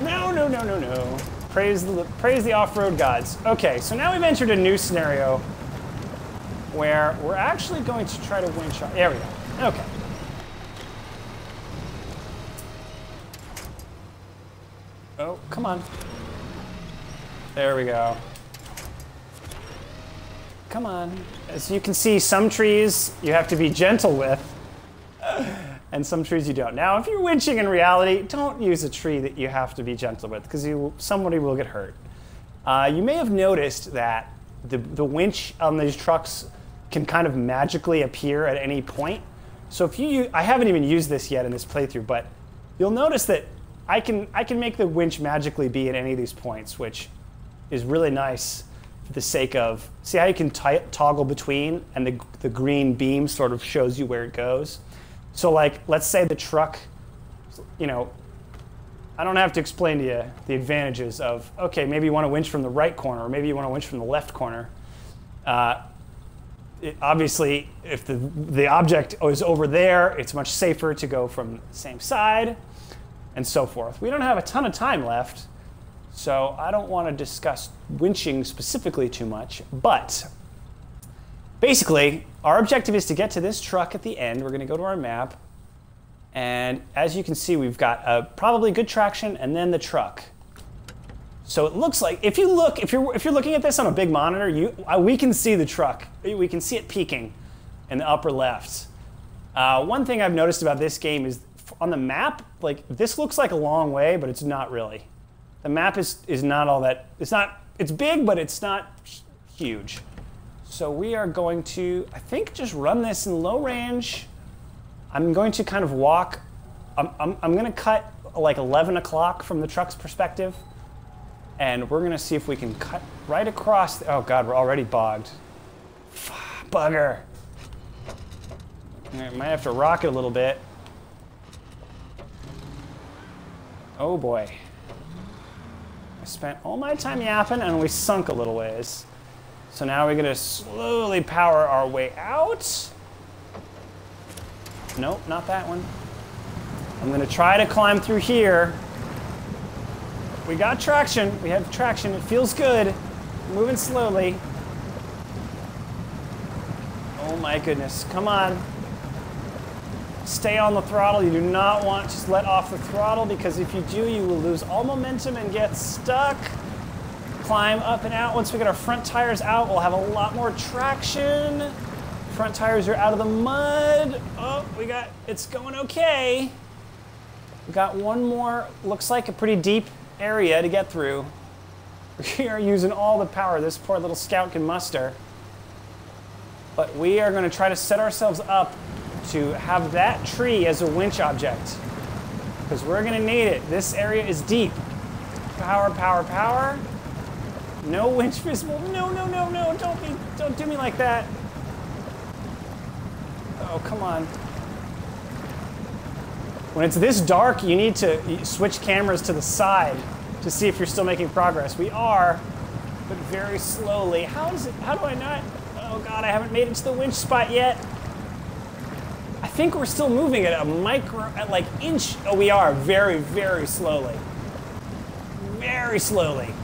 No, no, no, no, no. Praise the off-road gods. Okay, so now we've entered a new scenario where we're actually going to try to winch off. There we go. Okay. Oh, come on. There we go. Come on. As you can see, some trees you have to be gentle with, and some trees you don't. Now, if you're winching in reality, don't use a tree that you have to be gentle with, because somebody will get hurt. You may have noticed that the winch on these trucks can kind of magically appear at any point. So if I haven't even used this yet in this playthrough, but you'll notice that I can make the winch magically be at any of these points, which is really nice for the sake of, see how you can toggle between, and the green beam sort of shows you where it goes. So like, let's say the truck, you know, I don't have to explain to you the advantages of, okay, maybe you want to winch from the right corner, or maybe you want to winch from the left corner. Obviously, if the object is over there, it's much safer to go from the same side, and so forth. We don't have a ton of time left, so I don't want to discuss winching specifically too much, but basically, our objective is to get to this truck at the end. We're going to go to our map, and as you can see, we've got probably good traction, and then the truck. So it looks like if you're looking at this on a big monitor, we can see the truck. We can see it peaking in the upper left. One thing I've noticed about this game is on the map, like this looks like a long way, but it's not really. The map is not all that. It's big, but it's not huge. So we are going to, I think, just run this in low range. I'm going to kind of walk. I'm going to cut like 11 o'clock from the truck's perspective. And we're going to see if we can cut right across. Oh, God, we're already bogged. Bugger. I might have to rock it a little bit. Oh, boy. I spent all my time yapping, and we sunk a little ways. So now we're going to slowly power our way out. Nope, not that one. I'm going to try to climb through here. We got traction. We have traction. It feels good. Moving slowly. Oh my goodness. Come on. Stay on the throttle. You do not want to let off the throttle, because if you do, you will lose all momentum and get stuck. Climb up and out. Once we get our front tires out, we'll have a lot more traction. Front tires are out of the mud. Oh, it's going okay. We got one more, looks like a pretty deep area to get through. We are using all the power this poor little scout can muster. But we are going to try to set ourselves up to have that tree as a winch object, because we're going to need it. This area is deep. Power, power, power. No winch visible. No, no, no, no. Don't do me like that. Oh, come on. When it's this dark, you need to switch cameras to the side to see if you're still making progress. We are, but very slowly. How do I not? Oh God, I haven't made it to the winch spot yet. I think we're still moving at like inch. Oh, we are very, very slowly. Very slowly.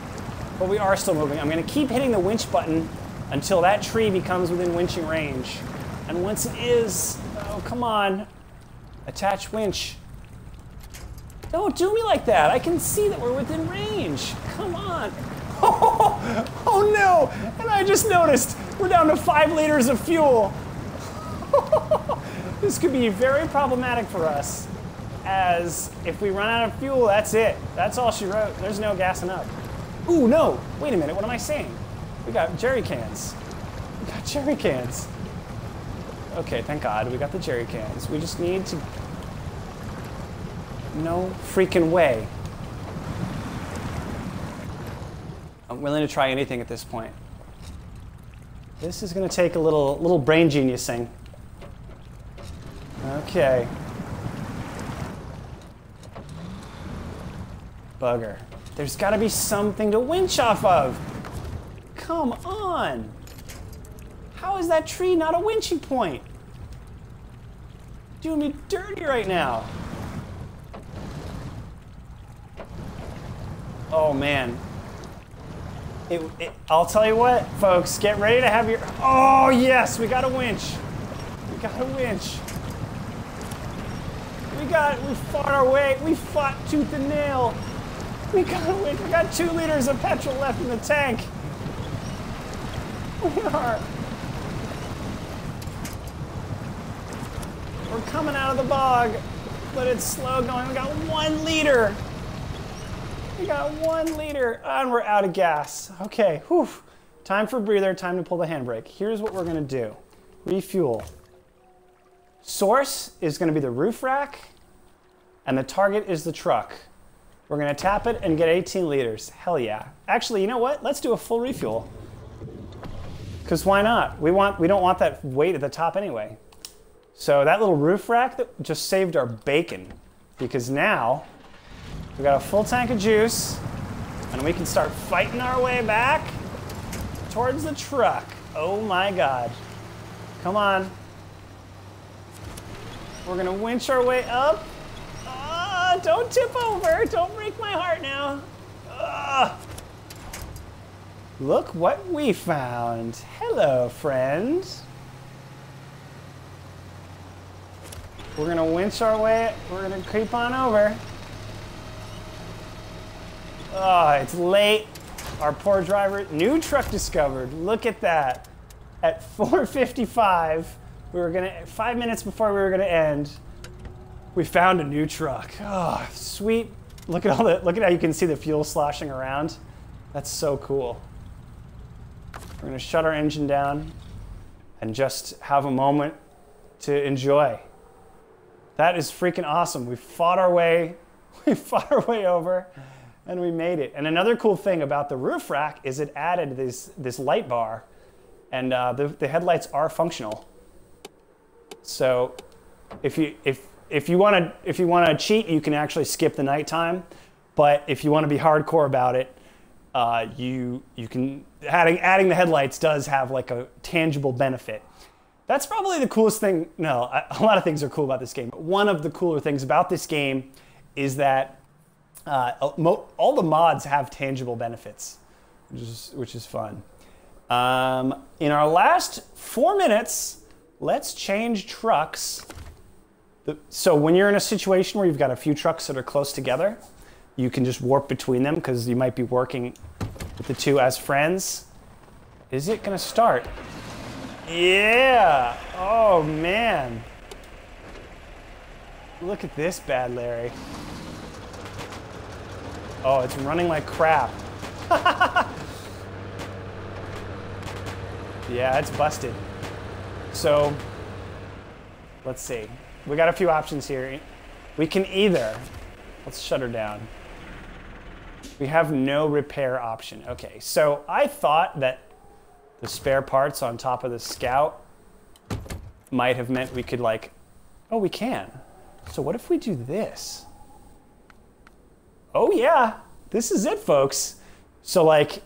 But we are still moving. I'm gonna keep hitting the winch button until that tree becomes within winching range. And once it is, oh, come on. Attach winch. Don't do me like that. I can see that we're within range. Come on. Oh no! And I just noticed we're down to 5 liters of fuel. This could be very problematic for us, as if we run out of fuel, that's it. That's all she wrote. There's no gassing up. Ooh, no. Wait a minute. What am I saying? We got jerry cans. We got jerry cans. Okay, thank God, we got the jerry cans. We just need to... No freaking way. I'm willing to try anything at this point. This is going to take a little brain geniusing. Okay. Bugger. There's got to be something to winch off of. Come on. How is that tree not a winching point? Doing me dirty right now. Oh man. I'll tell you what, folks, get ready to have your... Oh yes, we got a winch. We got a winch. We fought our way. We fought tooth and nail. We got a winch. We got 2 liters of petrol left in the tank. We are... We're coming out of the bog, but it's slow going. We got 1 liter. We got 1 liter, and we're out of gas. Okay, whew. Time for a breather, time to pull the handbrake. Here's what we're gonna do. Refuel. Source is gonna be the roof rack, and the target is the truck. We're gonna tap it and get 18 liters. Hell yeah. Actually, you know what? Let's do a full refuel. Because why not? We don't want that weight at the top anyway. So that little roof rack that just saved our bacon, because now We got a full tank of juice, and we can start fighting our way back towards the truck. Oh my God. Come on. We're gonna winch our way up. Don't tip over. Don't break my heart now. Look what we found. Hello, friend. We're gonna winch our way. We're gonna creep on over. Oh, it's late. Our poor driver. New truck discovered. Look at that. At 4:55, 5 minutes before we were gonna end, we found a new truck. Oh, sweet. Look at how you can see the fuel sloshing around. That's so cool. We're gonna shut our engine down and just have a moment to enjoy. That is freaking awesome. We fought our way over, and we made it. And another cool thing about the roof rack is it added this light bar, and the headlights are functional. So if you want to cheat, you can actually skip the nighttime. But if you want to be hardcore about it, you can adding the headlights does have like a tangible benefit. That's probably the coolest thing. No, a lot of things are cool about this game. But one of the cooler things about this game is that all the mods have tangible benefits, which is fun. In our last 4 minutes, let's change trucks. So when you're in a situation where you've got a few trucks that are close together, you can just warp between them because you might be working with the two as friends. Is it gonna start? Yeah! Oh man. Look at this bad Larry. Oh, it's running like crap. Yeah, it's busted. So, let's see. We got a few options here. We can either, let's shut her down. We have no repair option. Okay, so I thought that the spare parts on top of the Scout might have meant we could like, oh, we can. So what if we do this? Oh yeah, this is it, folks. So like,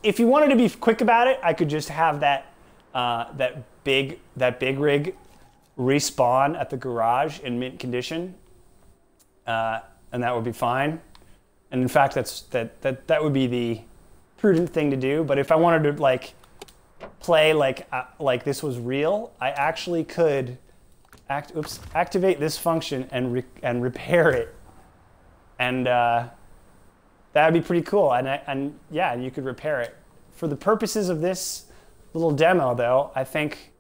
if you wanted to be quick about it, I could just have that big rig respawn at the garage in mint condition, and that would be fine. And in fact, that would be the prudent thing to do. But if I wanted to like play like this was real, I actually could activate this function and repair it, and that would be pretty cool. And yeah, you could repair it. For the purposes of this little demo, though, I think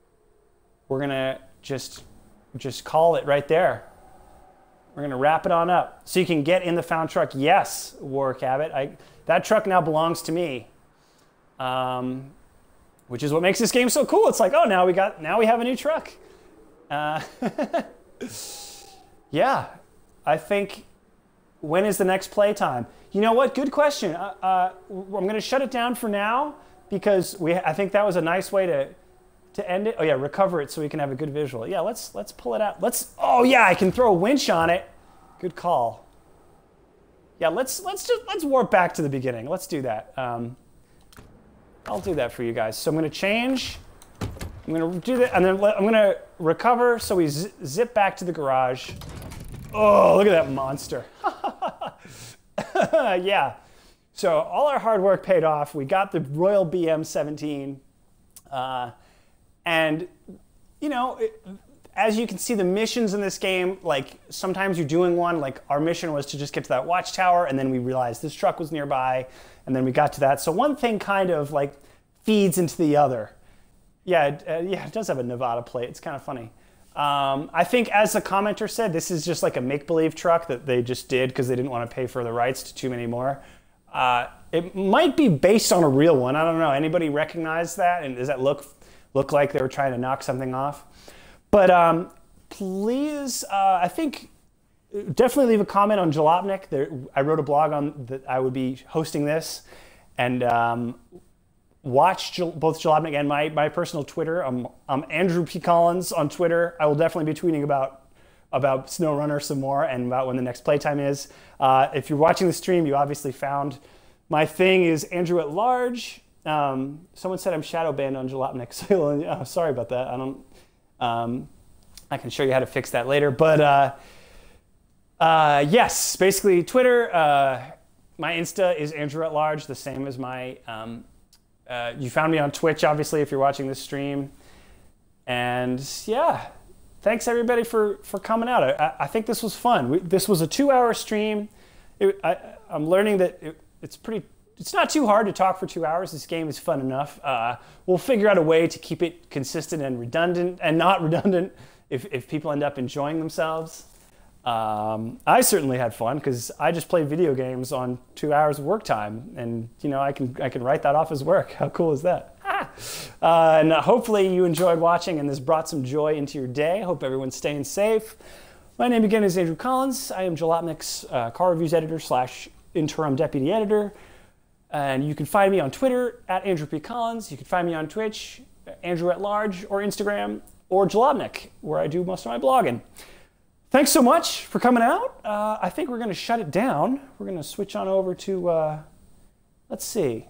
we're gonna just call it right there. We're gonna wrap it on up so you can get in the found truck. Yes, War Cabot. That truck now belongs to me, which is what makes this game so cool. It's like, oh, now we have a new truck. Yeah, I think. When is the next playtime? You know what? Good question. I'm going to shut it down for now because I think that was a nice way to end it. Oh yeah, recover it so we can have a good visual. Yeah, let's pull it out. Oh yeah, I can throw a winch on it. Good call. Yeah, let's warp back to the beginning. Let's do that. I'll do that for you guys. So I'm going to change. I'm going to do that, and then I'm going to recover so we zip back to the garage. Oh, look at that monster. Yeah. So all our hard work paid off. We got the Royal BM-17. And, you know, as you can see, the missions in this game, like sometimes you're doing one, like our mission was to just get to that watchtower, and then we realized this truck was nearby, and then we got to that. So one thing kind of like feeds into the other. Yeah, it does have a Nevada plate. It's kind of funny. I think, as the commenter said, this is just like a make-believe truck that they just did because they didn't want to pay for the rights to too many more. It might be based on a real one. I don't know. Anybody recognize that? And does that look like they were trying to knock something off? But please, I think, definitely leave a comment on Jalopnik. I wrote a blog on that I would be hosting this, and watch both Jalopnik and my personal Twitter. I'm Andrew P. Collins on Twitter. I will definitely be tweeting about about SnowRunner some more and about when the next playtime is. If you're watching the stream, you obviously found my thing is Andrew at Large. Someone said I'm shadow banned on Jalopnik, so oh, sorry about that. I don't. I can show you how to fix that later. But yes, basically Twitter. My Insta is Andrew at Large, the same as my. You found me on Twitch, obviously, if you're watching this stream. And yeah, thanks everybody for coming out. I think this was fun. This was a 2-hour stream. I'm learning that it's not too hard to talk for 2 hours. This game is fun enough. We'll figure out a way to keep it consistent and redundant, and not redundant if people end up enjoying themselves. I certainly had fun because I just played video games on 2 hours of work time, and you know I can write that off as work. How cool is that? And hopefully you enjoyed watching and this brought some joy into your day. Hope everyone's staying safe. My name again is Andrew Collins. I am Jalopnik's car reviews editor / interim deputy editor. And you can find me on Twitter at Andrew P. Collins. You can find me on Twitch, Andrew at Large, or Instagram, or Jalopnik, where I do most of my blogging. Thanks so much for coming out. I think we're going to shut it down. We're going to switch on over to, let's see.